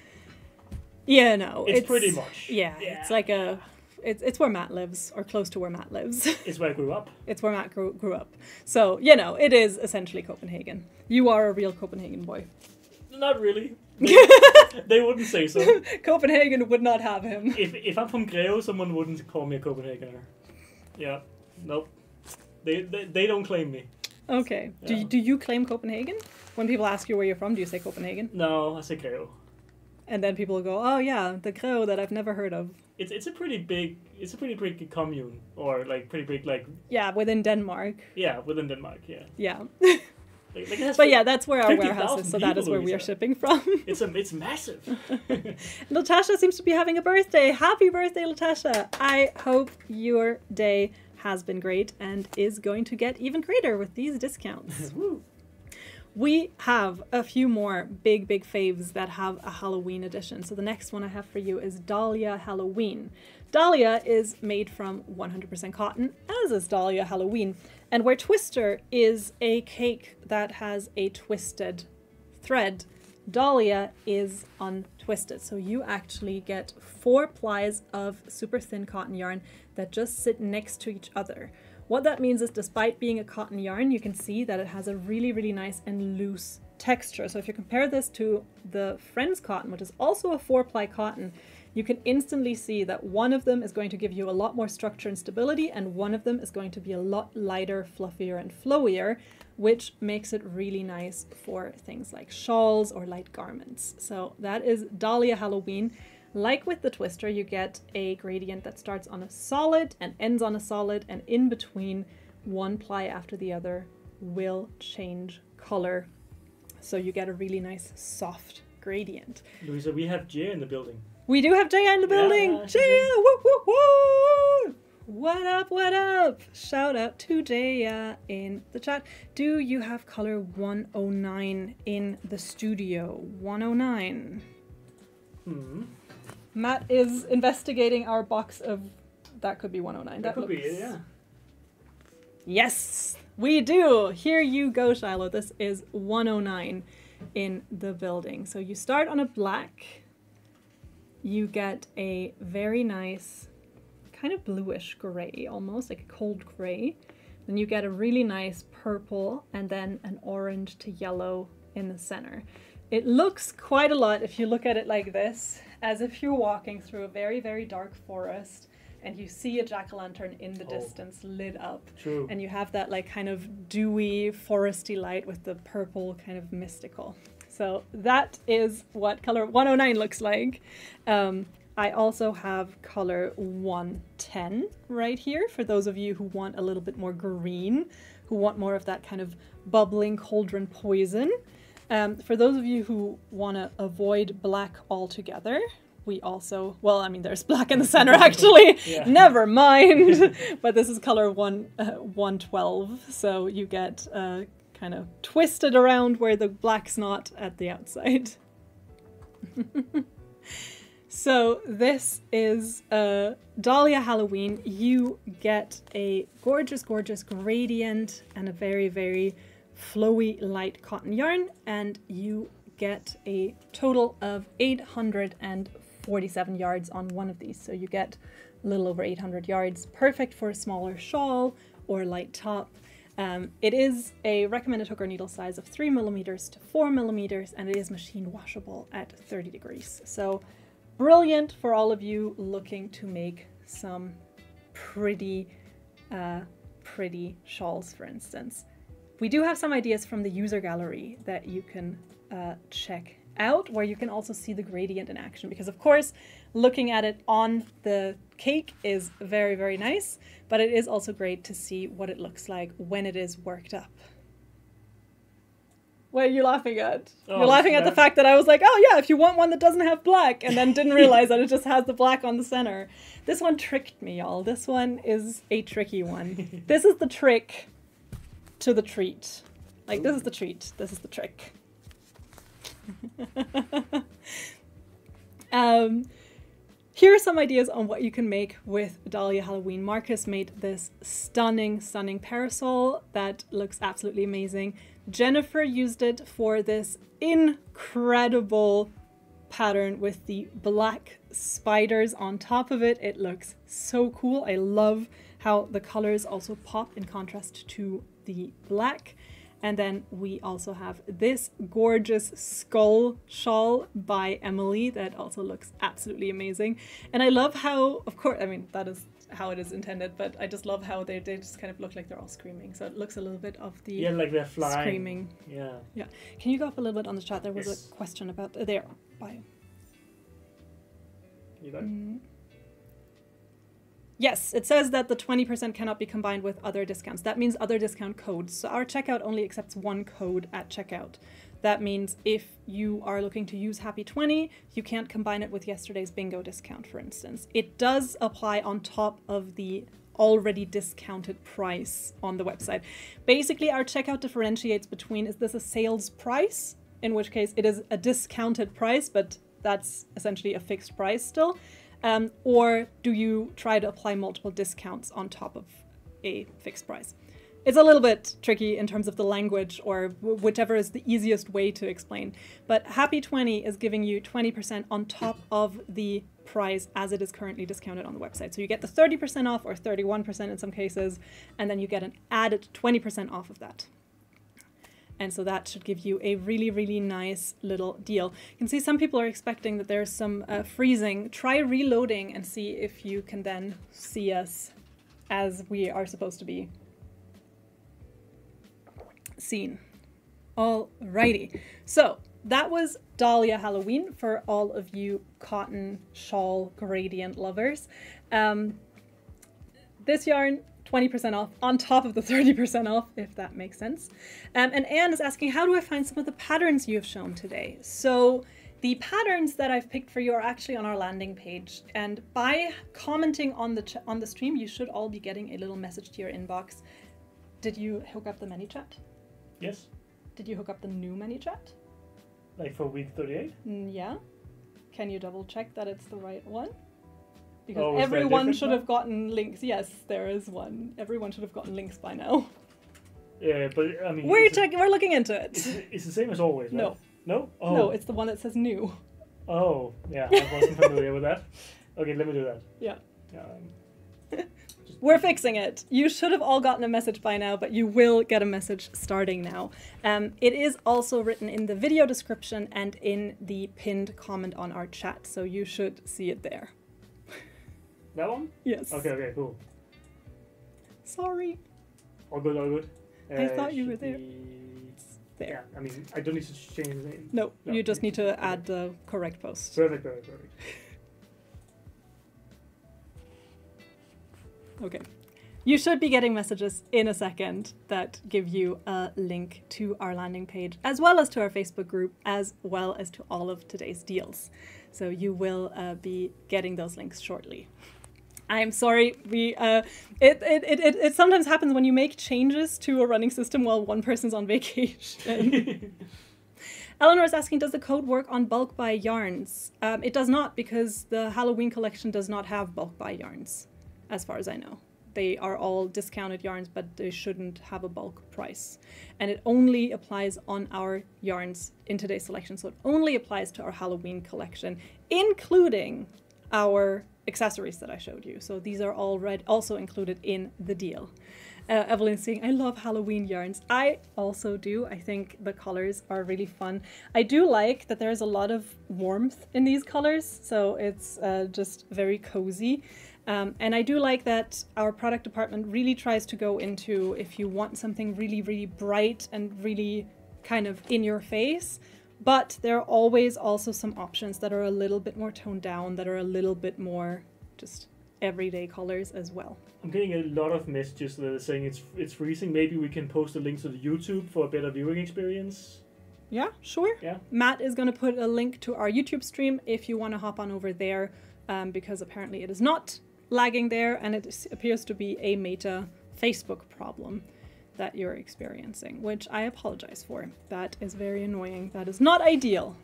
yeah, no. It's pretty much. Yeah, it's like a... It's where Matt lives, or close to where Matt lives. It's where I grew up. It's where Matt grew up. So, you know, it is essentially Copenhagen. You are a real Copenhagen boy. Not really. They wouldn't say so. Copenhagen would not have him. If I'm from Greve, someone wouldn't call me a Copenhagener. Yeah, nope. They don't claim me. Okay. Yeah. Do you claim Copenhagen? When people ask you where you're from, do you say Copenhagen? No, I say Greve. And then people go, oh yeah, the Greve that I've never heard of. It's a pretty big commune, or like pretty big, like, yeah, within Denmark. Yeah, within Denmark. Yeah. Yeah. But yeah, that's where our warehouse is, so that is where we are shipping from. It's massive. Latasha seems to be having a birthday. Happy birthday, Latasha! I hope your day has been great and is going to get even greater with these discounts. Woo. We have a few more big faves that have a Halloween edition. So the next one I have for you is Dahlia Halloween. Dahlia is made from 100% cotton, as is Dahlia Halloween. And where Twister is a cake that has a twisted thread, Dahlia is untwisted. So you actually get 4 plies of super thin cotton yarn that just sit next to each other. What that means is, despite being a cotton yarn, you can see that it has a really nice and loose texture. So if you compare this to the Friends cotton, which is also a 4-ply cotton, you can instantly see that one of them is going to give you a lot more structure and stability, and one of them is going to be a lot lighter, fluffier, and flowier, which makes it really nice for things like shawls or light garments. So that is Dahlia Halloween. Like with the Twister, you get a gradient that starts on a solid and ends on a solid, and in between, 1 ply after the other, will change color. So you get a really nice soft gradient. Louisa, we have Jay in the building. We do have Jaya in the building. Yeah, Jaya, woo, woo, woo. What up, what up? Shout out to Jaya in the chat. Do you have color 109 in the studio? 109. Matt is investigating our box of... That could be 109. That could be it, yeah. Yes, we do. Here you go, Shiloh. This is 109 in the building. So you start on a black. You get a very nice kind of bluish gray, almost like a cold gray. Then you get a really nice purple and then an orange to yellow in the center. It looks quite a lot, if you look at it like this, as if you're walking through a very, very dark forest and you see a jack-o'-lantern in the distance lit up. True. And you have that like kind of dewy, foresty light with the purple kind of mystical. So that is what color 109 looks like. I also have color 110 right here for those of you who want a little bit more green, who want more of that kind of bubbling cauldron poison. For those of you who want to avoid black altogether, we also, well, I mean, there's black in the center actually, never mind. But this is color 112, so you get kind of twisted around where the black's not at the outside. So this is Dahlia Halloween. You get a gorgeous, gorgeous gradient and a very, very flowy light cotton yarn, and you get a total of 847 yards on one of these. So you get a little over 800 yards, perfect for a smaller shawl or light top. It is a recommended hook or needle size of 3mm to 4mm, and it is machine washable at 30 degrees. So brilliant for all of you looking to make some pretty, pretty shawls, for instance. We do have some ideas from the user gallery that you can check out, where you can also see the gradient in action, because of course looking at it on the cake is very, very nice, but it is also great to see what it looks like when it is worked up. What are you laughing at? Oh, you're laughing at the fact that I was like, oh yeah, if you want one that doesn't have black, and then didn't realize that it just has the black on the center. This one tricked me, y'all. This one is a tricky one. This is the trick to the treat. Like, this is the treat. This is the trick. Here are some ideas on what you can make with Dahlia Halloween. Marcus made this stunning, stunning parasol that looks absolutely amazing. Jennifer used it for this incredible pattern with the black spiders on top of it. It looks so cool. I love how the colors also pop in contrast to the black. And then we also have this gorgeous skull shawl by Emily that also looks absolutely amazing. And I love how, of course, I mean, that is how it is intended, but I just love how they just kind of look like they're all screaming. So it looks a little bit of the like they're flying. Screaming. Yeah. Can you go up a little bit on the chat? There was a question about there. Bye. You got it? Yes, it says that the 20% cannot be combined with other discounts. That means other discount codes. So our checkout only accepts one code at checkout. That means if you are looking to use Happy 20, you can't combine it with yesterday's bingo discount, for instance. It does apply on top of the already discounted price on the website. Basically, our checkout differentiates between, is this a sales price? In which case it is a discounted price, but that's essentially a fixed price still. Or do you try to apply multiple discounts on top of a fixed price? It's a little bit tricky in terms of the language, or whichever is the easiest way to explain. But Happy 20 is giving you 20% on top of the price as it is currently discounted on the website. So you get the 30% off, or 31% in some cases, and then you get an added 20% off of that. And so that should give you a really, really nice little deal. You can see some people are expecting that there's some freezing. Try reloading and see if you can then see us as we are supposed to be seen. Alrighty. So that was Dahlia Halloween for all of you cotton shawl gradient lovers. This yarn 20% off on top of the 30% off, if that makes sense. And Anne is asking, how do I find some of the patterns you have shown today? So the patterns that I've picked for you are actually on our landing page. And by commenting on the stream, you should all be getting a little message to your inbox. Did you hook up the ManyChat? Yes. Did you hook up the new ManyChat? Like for week 38? Yeah. Can you double check that it's the right one? Because Oh, everyone should have gotten links. Yes, there is one. Everyone should have gotten links by now. Yeah, but I mean... We're looking into it. It's the same as always, right? No. No? Oh. No, it's the one that says new. Oh, yeah, I wasn't familiar with that. Okay, let me do that. Yeah. We're fixing it. You should have all gotten a message by now, but you will get a message starting now. It is also written in the video description and in the pinned comment on our chat, so you should see it there. That one? Yes. Okay, cool. Sorry. All good, all good. I thought you were there. There. Yeah, I mean, I don't need to change the name. No, you just need to add the correct post. Perfect. Okay. You should be getting messages in a second that give you a link to our landing page, as well as to our Facebook group, as well as to all of today's deals. So you will be getting those links shortly. I'm sorry, it sometimes happens when you make changes to a running system while one person's on vacation. Eleanor is asking, does the code work on bulk buy yarns? It does not, because the Halloween collection does not have bulk buy yarns, as far as I know. They are all discounted yarns, but they shouldn't have a bulk price. And it only applies on our yarns in today's selection, so it only applies to our Halloween collection, including our accessories that I showed you. So these are also included in the deal. Evelyn's saying, I love Halloween yarns. I also do. I think the colors are really fun. I do like that there's a lot of warmth in these colors, so it's just very cozy. And I do like that our product department really tries to go into, if you want something really, really bright and really kind of in your face, but there are always also some options that are a little bit more toned down, that are a little bit more just everyday colors as well. I'm getting a lot of messages that are saying it's freezing. Maybe we can post a link to the YouTube for a better viewing experience. Yeah, sure. Yeah. Matt is going to put a link to our YouTube stream if you want to hop on over there, because apparently it is not lagging there, and it appears to be a meta Facebook problem that you're experiencing, which I apologize for. That is very annoying. That is not ideal.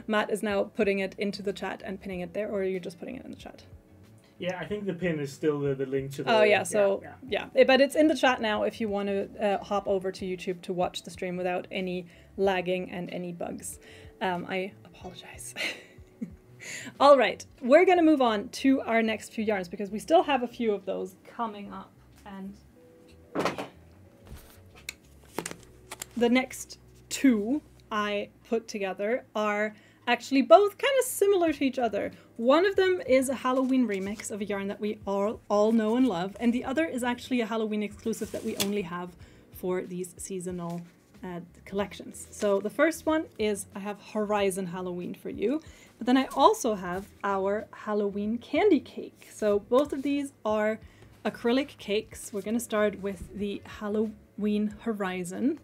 Matt is now putting it into the chat and pinning it there, or are you just putting it in the chat? Yeah, I think the pin is still the link to the... Oh yeah, so yeah. But it's in the chat now if you want to hop over to YouTube to watch the stream without any lagging and any bugs. I apologize. All right, we're going to move on to our next few yarns because we still have a few of those coming up. And the next two I put together are actually both kind of similar to each other. One of them is a Halloween remix of a yarn that we all know and love, and the other is actually a Halloween exclusive that we only have for these seasonal collections. So the first one is I have Horizon Halloween for you, but then I also have our Halloween candy cake. So both of these are acrylic cakes. We're going to start with the Halloween Horizon.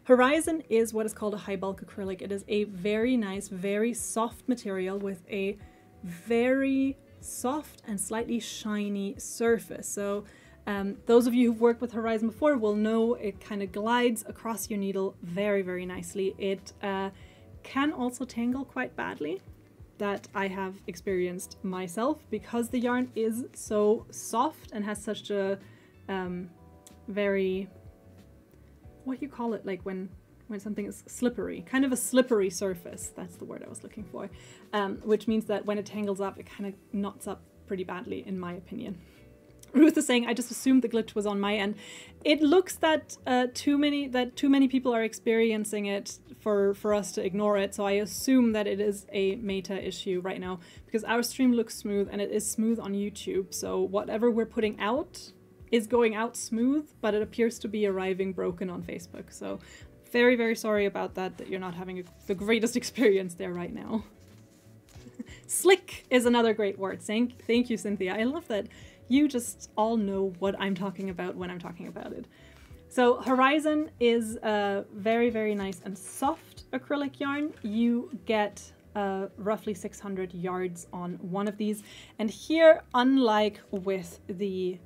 Horizon is what is called a high bulk acrylic. It is a very nice, very soft material with a very soft and slightly shiny surface. So those of you who've worked with Horizon before will know it kind of glides across your needle very, very nicely. It can also tangle quite badly. That I have experienced myself because the yarn is so soft and has such a very, what do you call it, like when something is slippery, kind of a slippery surface, that's the word I was looking for, which means that when it tangles up, it kind of knots up pretty badly, in my opinion. Ruth is saying, I just assumed the glitch was on my end. It looks that too many people are experiencing it for us to ignore it, so I assume that it is a meta issue right now, because our stream looks smooth, and it is smooth on YouTube, so whatever we're putting out is going out smooth, but it appears to be arriving broken on Facebook. So very, very sorry about that you're not having the greatest experience there right now. Slick is another great word. Thank you, Cynthia. I love that you just all know what I'm talking about when I'm talking about it. So Horizon is a very, very nice and soft acrylic yarn. You get roughly 600 yards on one of these. And here, unlike with the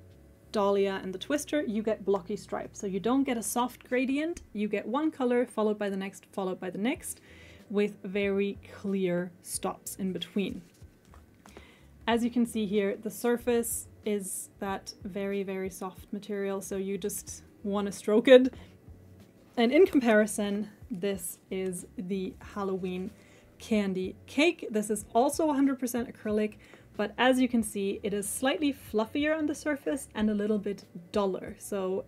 Dahlia and the Twister, you get blocky stripes. So you don't get a soft gradient. You get one color followed by the next, followed by the next, with very clear stops in between. As you can see here, the surface is that very, very soft material, so you just want to stroke it. And in comparison, this is the Halloween candy cake. This is also 100% acrylic, but as you can see, it is slightly fluffier on the surface and a little bit duller. So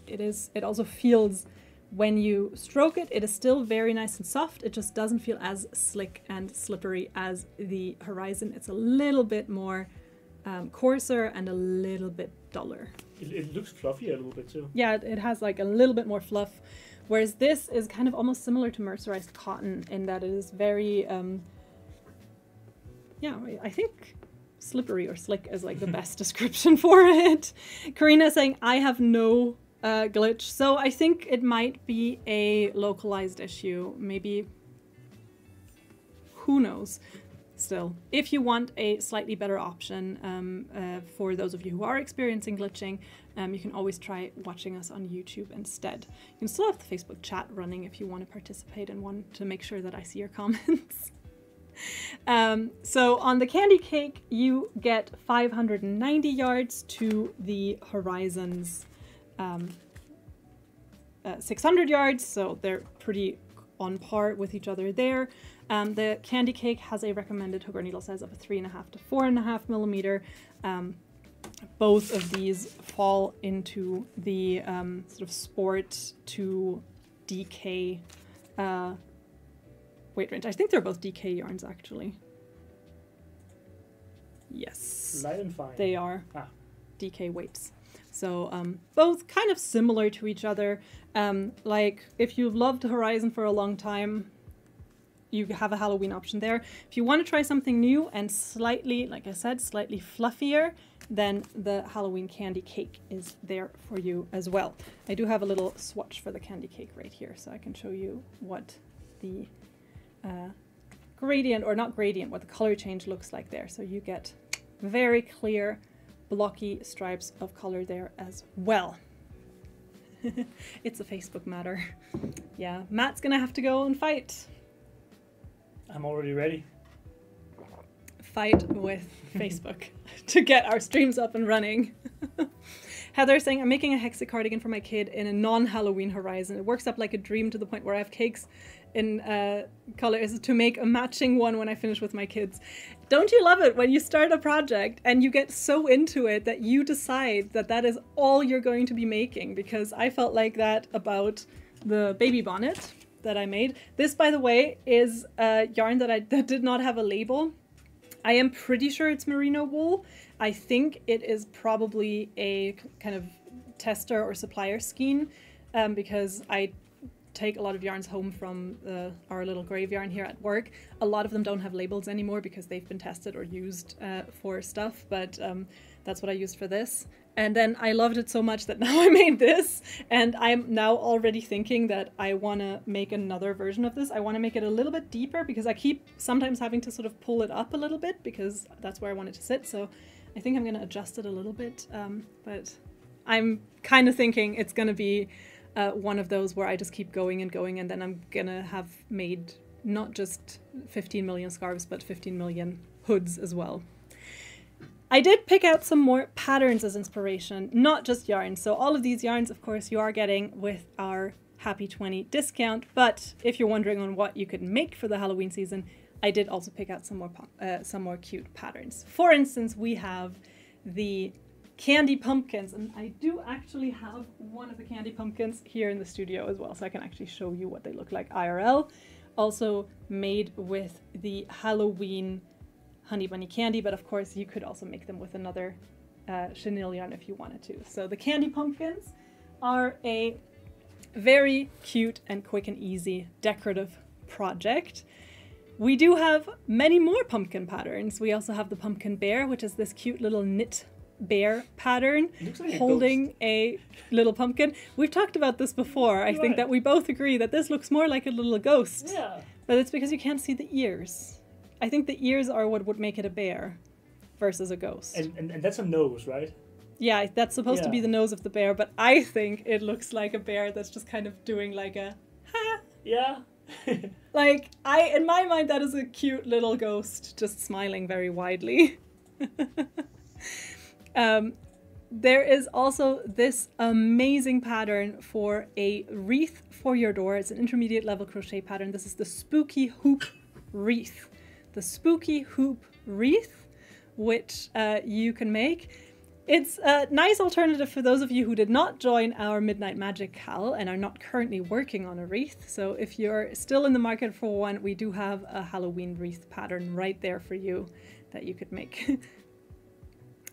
it also feels, when you stroke it, it is still very nice and soft. It just doesn't feel as slick and slippery as the Horizon. It's a little bit more coarser and a little bit duller. It looks fluffy a little bit too. Yeah, it has like a little bit more fluff, whereas this is kind of almost similar to mercerized cotton in that it is very, yeah, I think slippery or slick is like the best description for it. Karina saying, I have no glitch. So I think it might be a localized issue. Maybe, who knows? Still, if you want a slightly better option for those of you who are experiencing glitching, you can always try watching us on YouTube instead. You can still have the Facebook chat running if you want to participate and want to make sure that I see your comments. So on the candy cake, you get 590 yards to the Horizon's 600 yards, so they're pretty on par with each other there. The candy cake has a recommended hook or needle size of 3.5 to 4.5 millimeter. Both of these fall into the sort of sport to DK weight range. I think they're both DK yarns actually. Yes, Light and fine. they are DK weights. So both kind of similar to each other. Like if you've loved Horizon for a long time, you have a Halloween option there. If you want to try something new and slightly, like I said, slightly fluffier, then the Halloween candy cake is there for you as well. I do have a little swatch for the candy cake right here, so I can show you what the gradient, or not gradient, what the color change looks like there. So you get very clear blocky stripes of color there as well. It's a Facebook matter. Yeah, Matt's gonna have to go and fight. I'm already ready. Fight with Facebook to get our streams up and running. Heather saying, I'm making a hexi cardigan for my kid in a non-Halloween Horizon. It works up like a dream to the point where I have cakes in colors to make a matching one when I finish with my kids. Don't you love it when you start a project and you get so into it that you decide that that is all you're going to be making? Because I felt like that about the baby bonnet that I made. This, by the way, is a yarn that did not have a label. I am pretty sure it's merino wool. I think it is probably a kind of tester or supplier skein because I take a lot of yarns home from our little grave yarn here at work. A lot of them don't have labels anymore because they've been tested or used for stuff, but that's what I used for this. And then I loved it so much that now I made this, and I'm now already thinking that I want to make another version of this. I want to make it a little bit deeper because I keep sometimes having to sort of pull it up a little bit because that's where I want it to sit. So I think I'm going to adjust it a little bit, but I'm kind of thinking it's going to be one of those where I just keep going and going, and then I'm going to have made not just 15 million scarves, but 15 million hoods as well. I did pick out some more patterns as inspiration, not just yarns. So all of these yarns, of course, you are getting with our Happy 20 discount. But if you're wondering on what you could make for the Halloween season, I did also pick out some more cute patterns. For instance, we have the candy pumpkins, and I do actually have one of the candy pumpkins here in the studio as well, so I can actually show you what they look like IRL. Also made with the Halloween honey bunny candy, but of course you could also make them with another chenille yarn if you wanted to. So the candy pumpkins are a very cute and quick and easy decorative project. We do have many more pumpkin patterns. We also have the pumpkin bear, which is this cute little knit bear pattern Like holding a little pumpkin. We've talked about this before. I think that we both agree that this looks more like a little ghost. Yeah. But it's because you can't see the ears. I think the ears are what would make it a bear versus a ghost. And that's a nose, right? Yeah, that's supposed to be the nose of the bear, but I think it looks like a bear that's just kind of doing like a ha. Yeah. Like, in my mind, that is a cute little ghost just smiling very widely. There is also this amazing pattern for a wreath for your door. It's an intermediate level crochet pattern. This is the Spooky Hoop Wreath. The Spooky Hoop Wreath, which you can make. It's a nice alternative for those of you who did not join our Midnight Magic Cal and are not currently working on a wreath. So if you're still in the market for one, we do have a Halloween wreath pattern right there for you that you could make.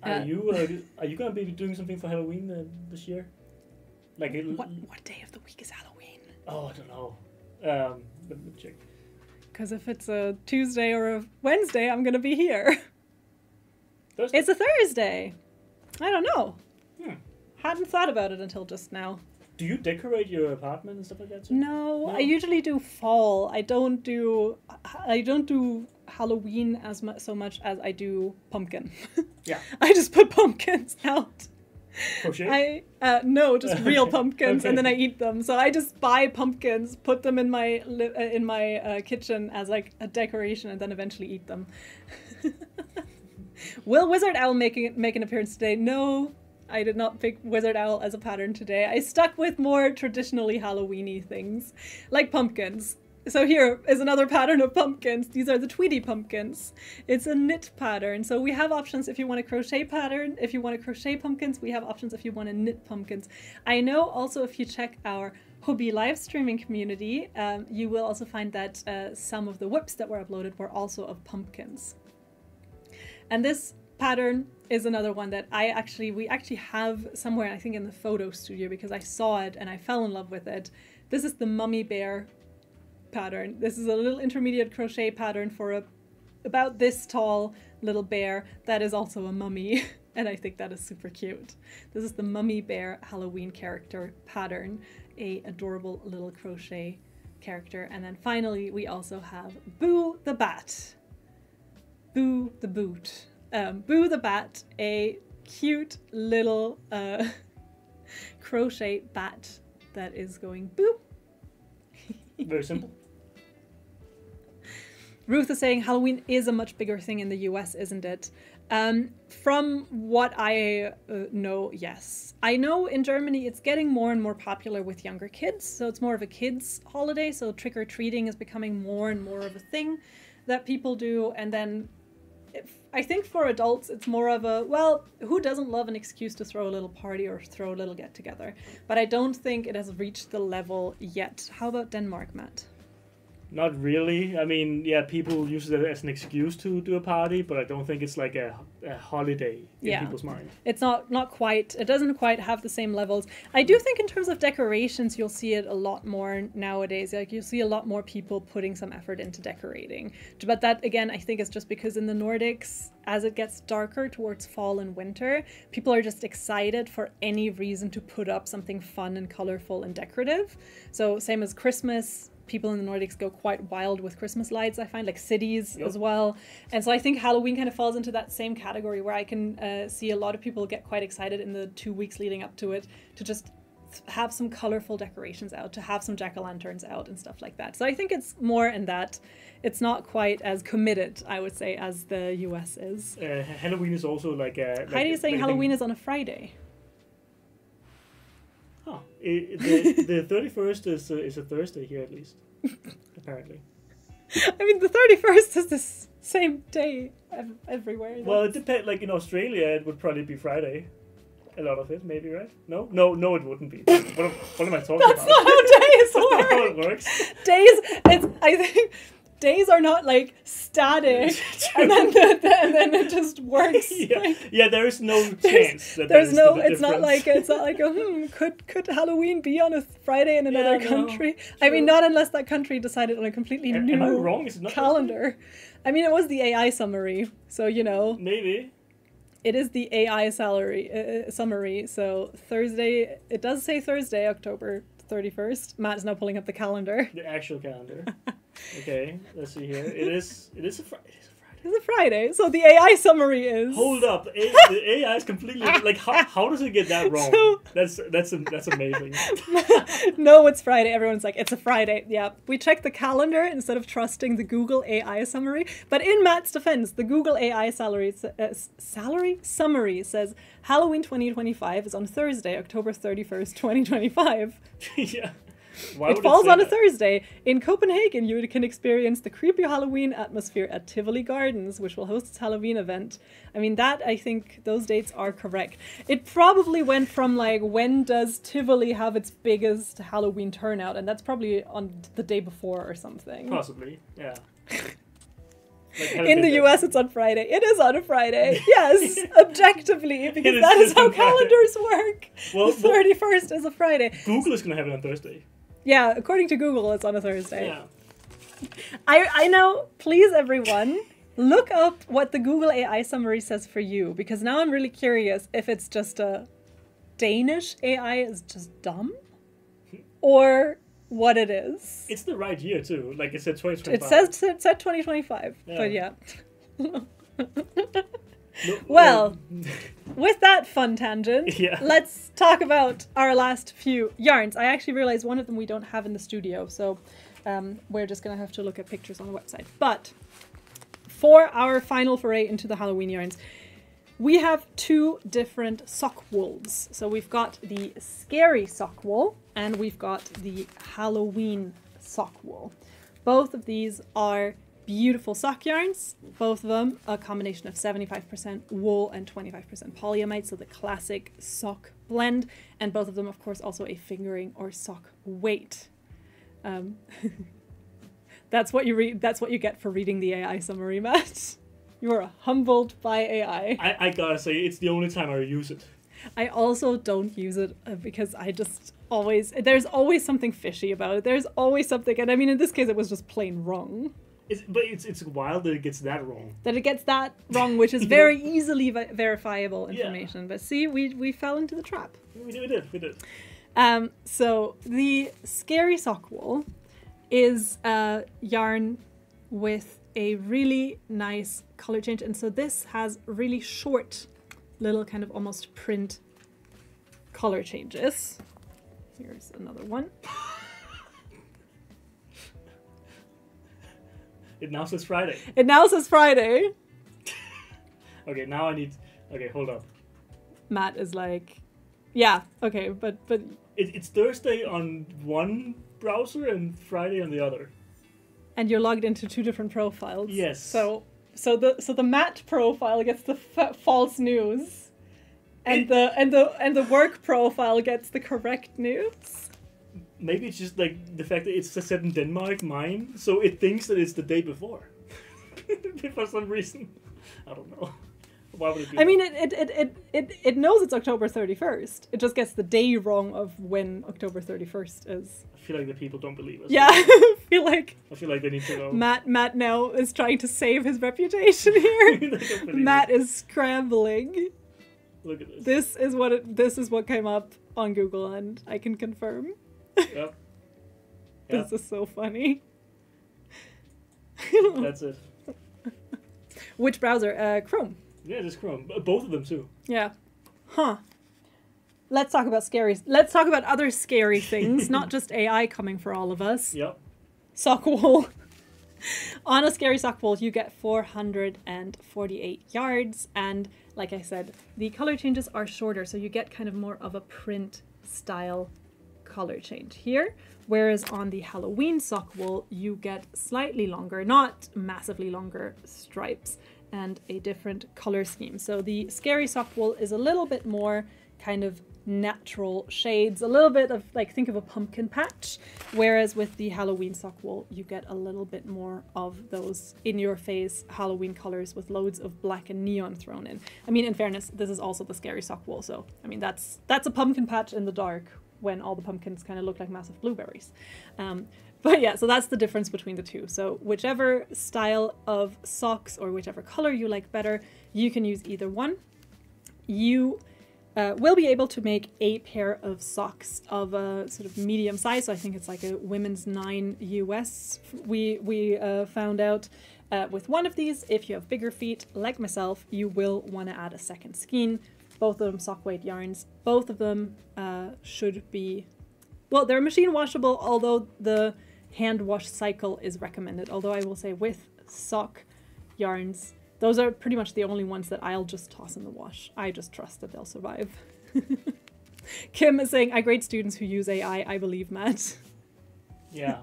Are you going to be doing something for Halloween this year? Like what day of the week is Halloween? Oh, I don't know. Let me check. Because if it's a Tuesday or a Wednesday, I'm going to be here. Thursday. It's a Thursday. I don't know. Hadn't thought about it until just now. Do you decorate your apartment and stuff like that too? No, I usually do fall. I don't do Halloween so much as I do pumpkin. Yeah. I just put pumpkins out. Crochet? No, just real pumpkins, Okay. and then I eat them. So I just buy pumpkins, put them in my kitchen as like a decoration, and then eventually eat them. Will Wizard Owl make an appearance today? No, I did not pick Wizard Owl as a pattern today. I stuck with more traditionally Halloween-y things, like pumpkins. So here is another pattern of pumpkins. These are the Tweety pumpkins. It's a knit pattern. So we have options if you want a crochet pattern. If you want to crochet pumpkins, we have options if you want to knit pumpkins. I know also if you check our Hobbii live streaming community, you will also find that some of the whips that were uploaded were also of pumpkins. And this pattern is another one that we actually have somewhere, I think in the photo studio, because I saw it and I fell in love with it. This is the Mummy Bear pattern. This is a little intermediate crochet pattern for about this tall little bear that is also a mummy, and I think that is super cute. This is the Mummy Bear Halloween character pattern, a adorable little crochet character. And then finally we also have Boo the Bat. Boo the Boot. Boo the Bat, a cute little crochet bat that is going boo. Very simple. Ruth is saying Halloween is a much bigger thing in the US, isn't it? From what I know, yes. I know in Germany it's getting more and more popular with younger kids, so it's more of a kids' holiday, so trick-or-treating is becoming more and more of a thing that people do, and then I think for adults it's more of a, well, who doesn't love an excuse to throw a little party or throw a little get-together? But I don't think it has reached the level yet. How about Denmark, Matt? Not really. I mean, yeah, people use it as an excuse to do a party, but I don't think it's like a holiday in people's mind. It's not quite, it doesn't quite have the same levels. I do think in terms of decorations, you'll see it a lot more nowadays. Like you'll see a lot more people putting some effort into decorating. But that, again, I think is just because in the Nordics, as it gets darker towards fall and winter, people are just excited for any reason to put up something fun and colorful and decorative. So same as Christmas, people in the Nordics go quite wild with Christmas lights, I find, like cities as well. And so I think Halloween kind of falls into that same category where I can see a lot of people get quite excited in the 2 weeks leading up to it to just have some colorful decorations out, to have some jack-o'-lanterns out and stuff like that. So I think it's more in that it's not quite as committed, I would say, as the US is. Halloween is also like a... Heidi is saying Halloween is on a Friday. Oh, the 31st is a Thursday here at least, apparently. I mean, the 31st is the same day everywhere. Well, it depends. Like in Australia, it would probably be Friday. A lot of it, maybe, right? No, it wouldn't be. What am I talking about? That's not how days work. That's not how it works. Days, I think days are not like static, and then it just works. Yeah, there is no chance. There's no. It's not like could Halloween be on a Friday in another country? No, I mean, not unless that country decided on a completely new am I wrong? Is it not calendar. I mean, it was the AI summary, so you know. Maybe. It is the AI summary, so Thursday. It does say Thursday, October 31st. Matt is now pulling up the calendar. The actual calendar. Okay, let's see here. It is a Friday. It's a Friday, so the AI summary is... Hold up, the AI is completely... Like, how does it get that wrong? So... That's amazing. No, it's Friday. Everyone's like, it's a Friday. Yeah, we checked the calendar instead of trusting the Google AI summary. But in Matt's defense, the Google AI summary says Halloween 2025 is on Thursday, October 31st, 2025. Yeah. It falls on a Thursday. In Copenhagen, you can experience the creepy Halloween atmosphere at Tivoli Gardens, which will host its Halloween event. I mean, I think those dates are correct. It probably went from like, when does Tivoli have its biggest Halloween turnout? And that's probably on the day before or something. Possibly, yeah. Like, in the US, it's on Friday. It is on a Friday. Yes, objectively, because that is how calendars work. Well, the 31st is a Friday. Google is going to have it on Thursday. Yeah, according to Google, it's on a Thursday. Yeah. I know, please everyone, look up what the Google AI summary says for you, because now I'm really curious if it's just a Danish AI is just dumb, or what it is. It's the right year too, like it said 2025. It said 2025, but yeah. Well, with that fun tangent, let's talk about our last few yarns. I actually realized one of them we don't have in the studio, so we're just going to have to look at pictures on the website. But for our final foray into the Halloween yarns, we have two different sock wools. So we've got the scary sock wool and we've got the Halloween sock wool. Both of these are beautiful sock yarns, both of them a combination of 75% wool and 25% polyamide, so the classic sock blend, and both of them of course also a fingering or sock weight. That's what you get for reading the AI summary, Matt. You are humbled by AI. I gotta say, it's the only time I use it. I also don't use it because I just there's always something fishy about it. There's always something, and I mean in this case it was just plain wrong. But it's wild that it gets that wrong. That it gets that wrong, which is very easily verifiable information. Yeah. But see, we fell into the trap. We did. So the scary sock wool is a yarn with a really nice color change. And so this has really short little kind of almost print color changes. Here's another one. It now says Friday. It now says Friday. Okay, now okay, hold up. Matt is like, yeah, okay, but it's Thursday on one browser and Friday on the other. And you're logged into two different profiles. Yes. So the Matt profile gets the false news, and the work profile gets the correct news. Maybe it's just like the fact that it's set in Denmark, mine, so it thinks that it's the day before. For some reason. I don't know. Why would it be? I mean, it knows it's October 31st. It just gets the day wrong of when October 31st is. I feel like the people don't believe us. Yeah, I feel like they need to know. Matt now is trying to save his reputation here. Matt is scrambling. Look at this. This is what came up on Google, and I can confirm. Yep. This is so funny. That's it. Which browser? Chrome. Yeah, just Chrome. Both of them too. Yeah. Huh. Let's talk about Let's talk about other scary things, not just AI coming for all of us. Yep. Sock wool. On a scary sock wool, you get 448 yards, and like I said, the color changes are shorter, so you get kind of more of a print style color change here, whereas on the Halloween sock wool you get slightly longer, not massively longer, stripes and a different color scheme. So the scary sock wool is a little bit more kind of natural shades, a little bit of like, think of a pumpkin patch, whereas with the Halloween sock wool you get a little bit more of those in your face Halloween colors with loads of black and neon thrown in. I mean, in fairness, this is also the scary sock wool, so I mean that's a pumpkin patch in the dark when all the pumpkins kind of look like massive blueberries. But yeah, so that's the difference between the two. So whichever style of socks or whichever color you like better, you can use either one. You will be able to make a pair of socks of a sort of medium size. So I think it's like a women's 9 US. We found out with one of these, if you have bigger feet like myself, you will want to add a second skein. Both of them sock weight yarns. Both of them should be, well, they're machine washable, although the hand wash cycle is recommended. Although I will say with sock yarns, those are pretty much the only ones that I'll just toss in the wash. I just trust that they'll survive. Kim is saying, I grade students who use AI. I believe, Matt. Yeah.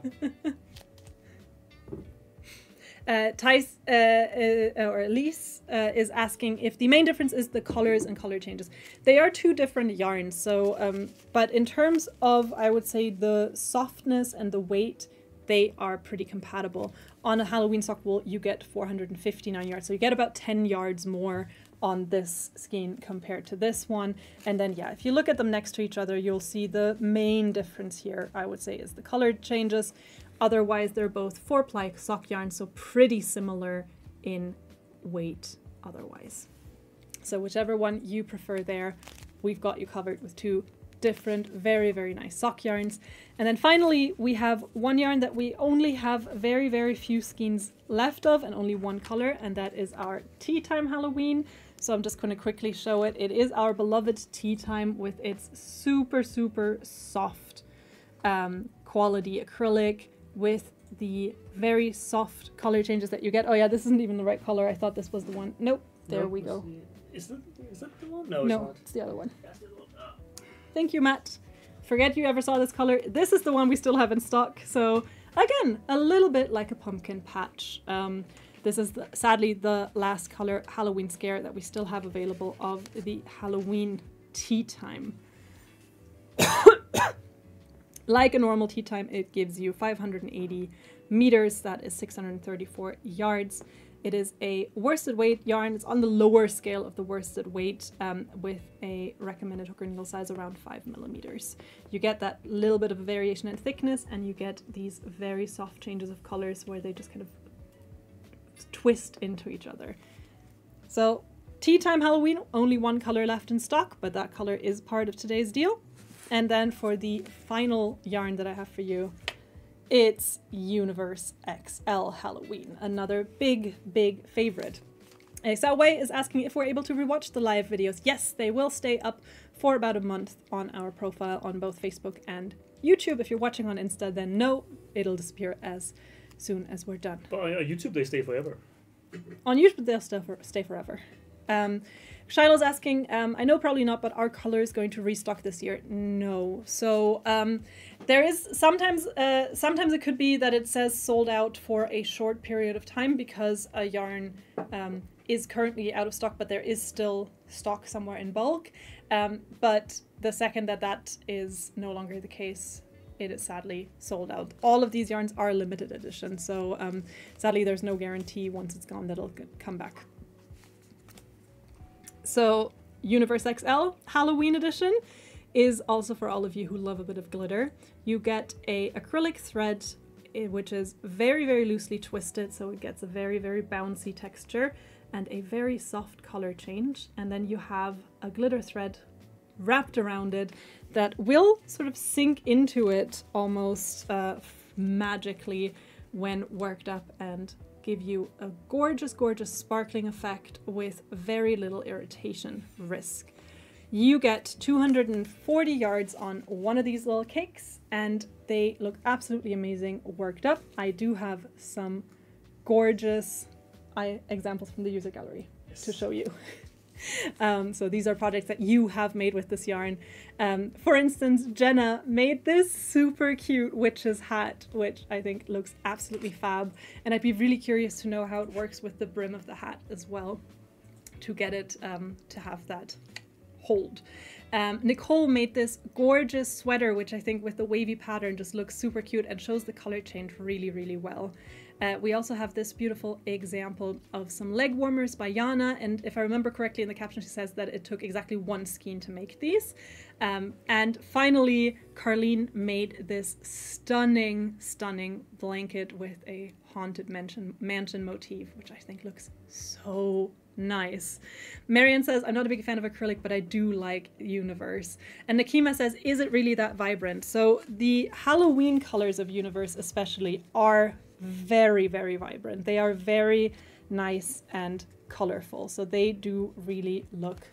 Thais, or Elise, is asking if the main difference is the colors and color changes. They are two different yarns, so, but in terms of, I would say, the softness and the weight, they are pretty compatible. On a Halloween sock wool, you get 459 yards, so you get about 10 yards more on this skein compared to this one. And then, yeah, if you look at them next to each other, you'll see the main difference here, I would say, is the color changes. Otherwise, they're both 4-ply sock yarns, so pretty similar in weight otherwise. So whichever one you prefer there, we've got you covered with two different, very, very nice sock yarns. And then finally, we have one yarn that we only have very, very few skeins left of and only one color, and that is our Tea Time Halloween. So I'm just going to quickly show it. It is our beloved Tea Time with its super, super soft quality acrylic with the very soft color changes that you get. Oh yeah, this isn't even the right color. I thought this was the one. Nope, there we go. Is that the one? No, no, it's the other one. Thank you, Matt. Forget you ever saw this color. This is the one we still have in stock. So again, a little bit like a pumpkin patch. This is sadly the last color Halloween scare that we still have available of the Halloween Tea Time. Like a normal Tea Time, it gives you 580 meters. That is 634 yards. It is a worsted weight yarn. It's on the lower scale of the worsted weight with a recommended hook or needle size around 5 millimeters. You get that little bit of a variation in thickness, and you get these very soft changes of colors where they just kind of twist into each other. So Tea Time Halloween, only one color left in stock, but that color is part of today's deal. And then for the final yarn that I have for you, it's Universe XL Halloween, another big, big favorite. XL Way is asking if we're able to rewatch the live videos. Yes, they will stay up for about a month on our profile on both Facebook and YouTube. If you're watching on Insta, then no, it'll disappear as soon as we're done. But on YouTube, they stay forever. On YouTube, they'll stay forever. Shiloh's asking, I know probably not, but are colors going to restock this year? No. So there is sometimes it could be that it says sold out for a short period of time because a yarn is currently out of stock, but there is still stock somewhere in bulk. But the second that is no longer the case, it is sadly sold out. All of these yarns are limited edition, so sadly there's no guarantee once it's gone that it'll come back. So Universe XL Halloween edition is also for all of you who love a bit of glitter. You get a acrylic thread which is very, very loosely twisted, so it gets a very, very bouncy texture and a very soft color change. And then you have a glitter thread wrapped around it that will sort of sink into it almost magically when worked up and give you a gorgeous, gorgeous sparkling effect with very little irritation risk. You get 240 yards on one of these little cakes and they look absolutely amazing worked up. I do have some gorgeous examples from the user gallery to show you. So these are projects that you have made with this yarn. For instance, Jenna made this super cute witch's hat, which I think looks absolutely fab. And I'd be really curious to know how it works with the brim of the hat as well, to get it to have that hold. Nicole made this gorgeous sweater, which I think with the wavy pattern just looks super cute and shows the color change really, really well. We also have this beautiful example of some leg warmers by Jana, and if I remember correctly in the caption she says that it took exactly 1 skein to make these. And finally, Carleen made this stunning, stunning blanket with a haunted mansion motif, which I think looks so nice. Marian says, I'm not a big fan of acrylic, but I do like Universe. And Nakima says, is it really that vibrant? So the Halloween colors of Universe especially are very, very vibrant. They are very nice and colorful. So they do really look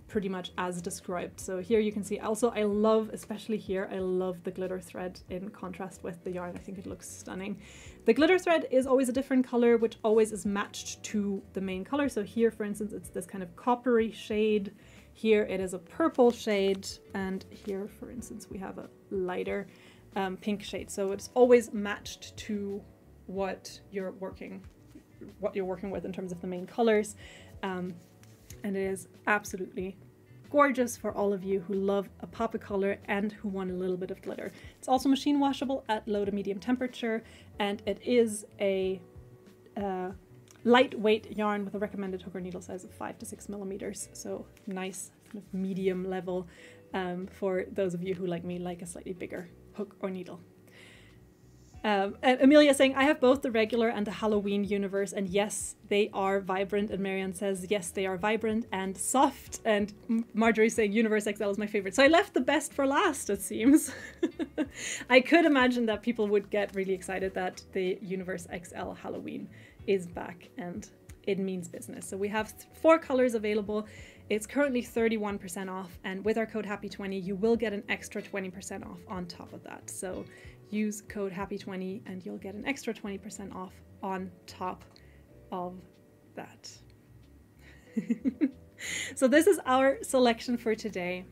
pretty much as described. So here you can see also, I love, especially here, I love the glitter thread in contrast with the yarn. I think it looks stunning. The glitter thread is always a different color, which always is matched to the main color. So here, for instance, it's this kind of coppery shade. Here it is a purple shade. And here, for instance, we have a lighter pink shade. So it's always matched to what you're working with in terms of the main colors. And it is absolutely gorgeous for all of you who love a pop of color and who want a little bit of glitter. It's also machine washable at low to medium temperature, and it is a lightweight yarn with a recommended hook or needle size of 5 to 6 millimeters. So nice kind of medium level for those of you who, like me, like a slightly bigger hook or needle. And Amelia saying, I have both the regular and the Halloween Universe, and yes, they are vibrant. And Marianne says, yes, they are vibrant and soft. And Marjorie saying, Universe XL is my favorite. So I left the best for last, it seems. I could imagine that people would get really excited that the Universe XL Halloween is back, and it means business. So we have 4 colors available. It's currently 31% off, and with our code HAPPY20, you will get an extra 20% off on top of that. So use code HAPPY20 and you'll get an extra 20% off on top of that. So this is our selection for today.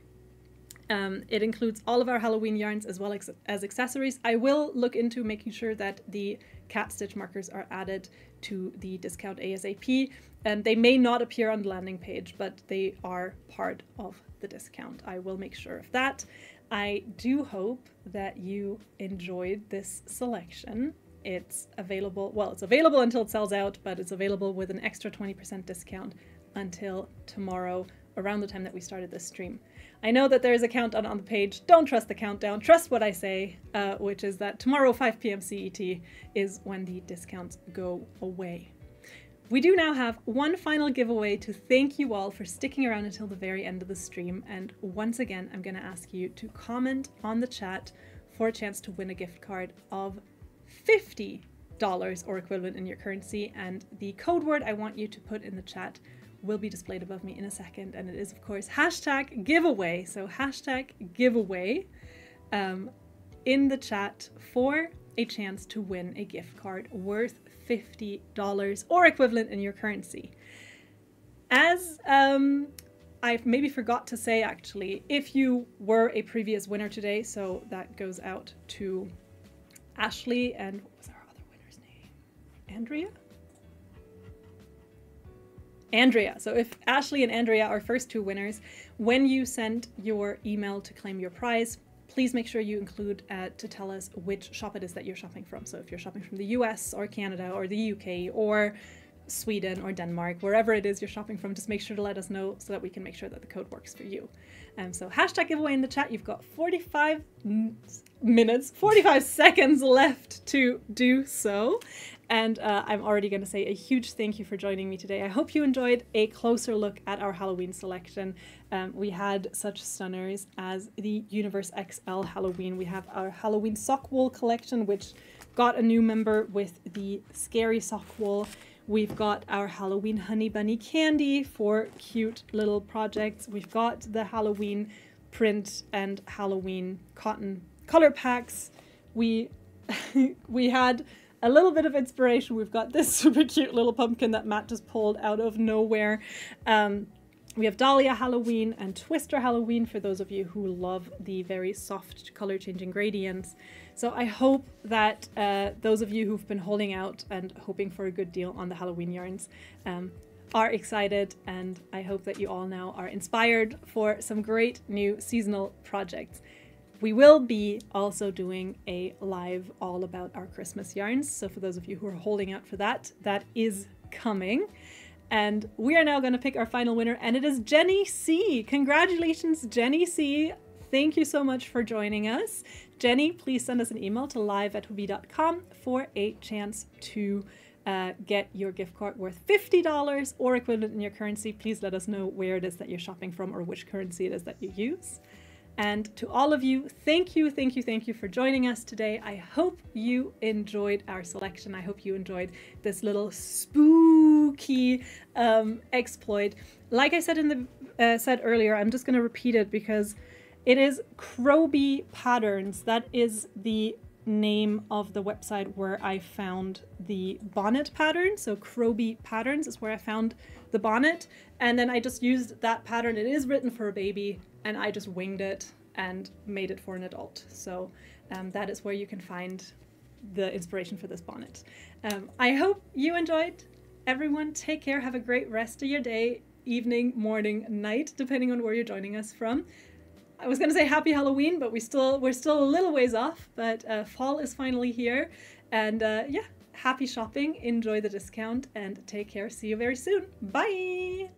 It includes all of our Halloween yarns as well as accessories. I will look into making sure that the cat stitch markers are added to the discount ASAP. And they may not appear on the landing page, but they are part of the discount. I will make sure of that. I do hope that you enjoyed this selection. It's available, well, it's available until it sells out, but it's available with an extra 20% discount until tomorrow, around the time that we started this stream. I know that there's a countdown on the page. Don't trust the countdown. Trust what I say, which is that tomorrow 5 p.m. CET is when the discounts go away. We do now have one final giveaway to thank you all for sticking around until the very end of the stream. And once again, I'm going to ask you to comment on the chat for a chance to win a gift card of $50 or equivalent in your currency. And the code word I want you to put in the chat will be displayed above me in a second. And it is, of course, hashtag giveaway. So hashtag giveaway in the chat for a chance to win a gift card worth $50 or equivalent in your currency. As I maybe forgot to say, actually, if you were a previous winner today, so that goes out to Ashley and what was our other winner's name? Andrea. So if Ashley and Andrea are first 2 winners, when you send your email to claim your prize, please make sure you include to tell us which shop it is that you're shopping from. So if you're shopping from the US or Canada or the UK or Sweden or Denmark, wherever it is you're shopping from, just make sure to let us know so that we can make sure that the code works for you. So hashtag giveaway in the chat. You've got 45 seconds left to do so. And I'm already going to say a huge thank you for joining me today. I hope you enjoyed a closer look at our Halloween selection. We had such stunners as the Universe XL Halloween. We have our Halloween sock wool collection, which got a new member with the scary sock wool. We've got our Halloween honey bunny candy for cute little projects. We've got the Halloween print and Halloween cotton color packs. We had a little bit of inspiration. We've got this super cute little pumpkin that Matt just pulled out of nowhere. We have Dahlia Halloween and Twister Halloween for those of you who love the very soft color changing gradients. So I hope that those of you who've been holding out and hoping for a good deal on the Halloween yarns, are excited, and I hope that you all now are inspired for some great new seasonal projects. We will be also doing a live all about our Christmas yarns, so for those of you who are holding out for that, that is coming. And we are now going to pick our final winner, and it is Jenny C. Congratulations, Jenny C. Thank you so much for joining us. Jenny, please send us an email to live@hobbii.com for a chance to get your gift card worth $50 or equivalent in your currency. Please let us know where it is that you're shopping from or which currency it is that you use. And to all of you, thank you for joining us today. I hope you enjoyed our selection. I hope you enjoyed this little spooky exploit. Like I said said earlier, I'm just going to repeat it because it is Hobbii Patterns. That is the name of the website where I found the bonnet pattern. So Hobbii Patterns is where I found the bonnet, and then I just used that pattern. It is written for a baby, and I just winged it and made it for an adult. So that is where you can find the inspiration for this bonnet. I hope you enjoyed. Everyone, take care. Have a great rest of your day, evening, morning, night, depending on where you're joining us from. I was going to say happy Halloween, but we're still a little ways off, but fall is finally here. And yeah, happy shopping, enjoy the discount, and take care. See you very soon. Bye!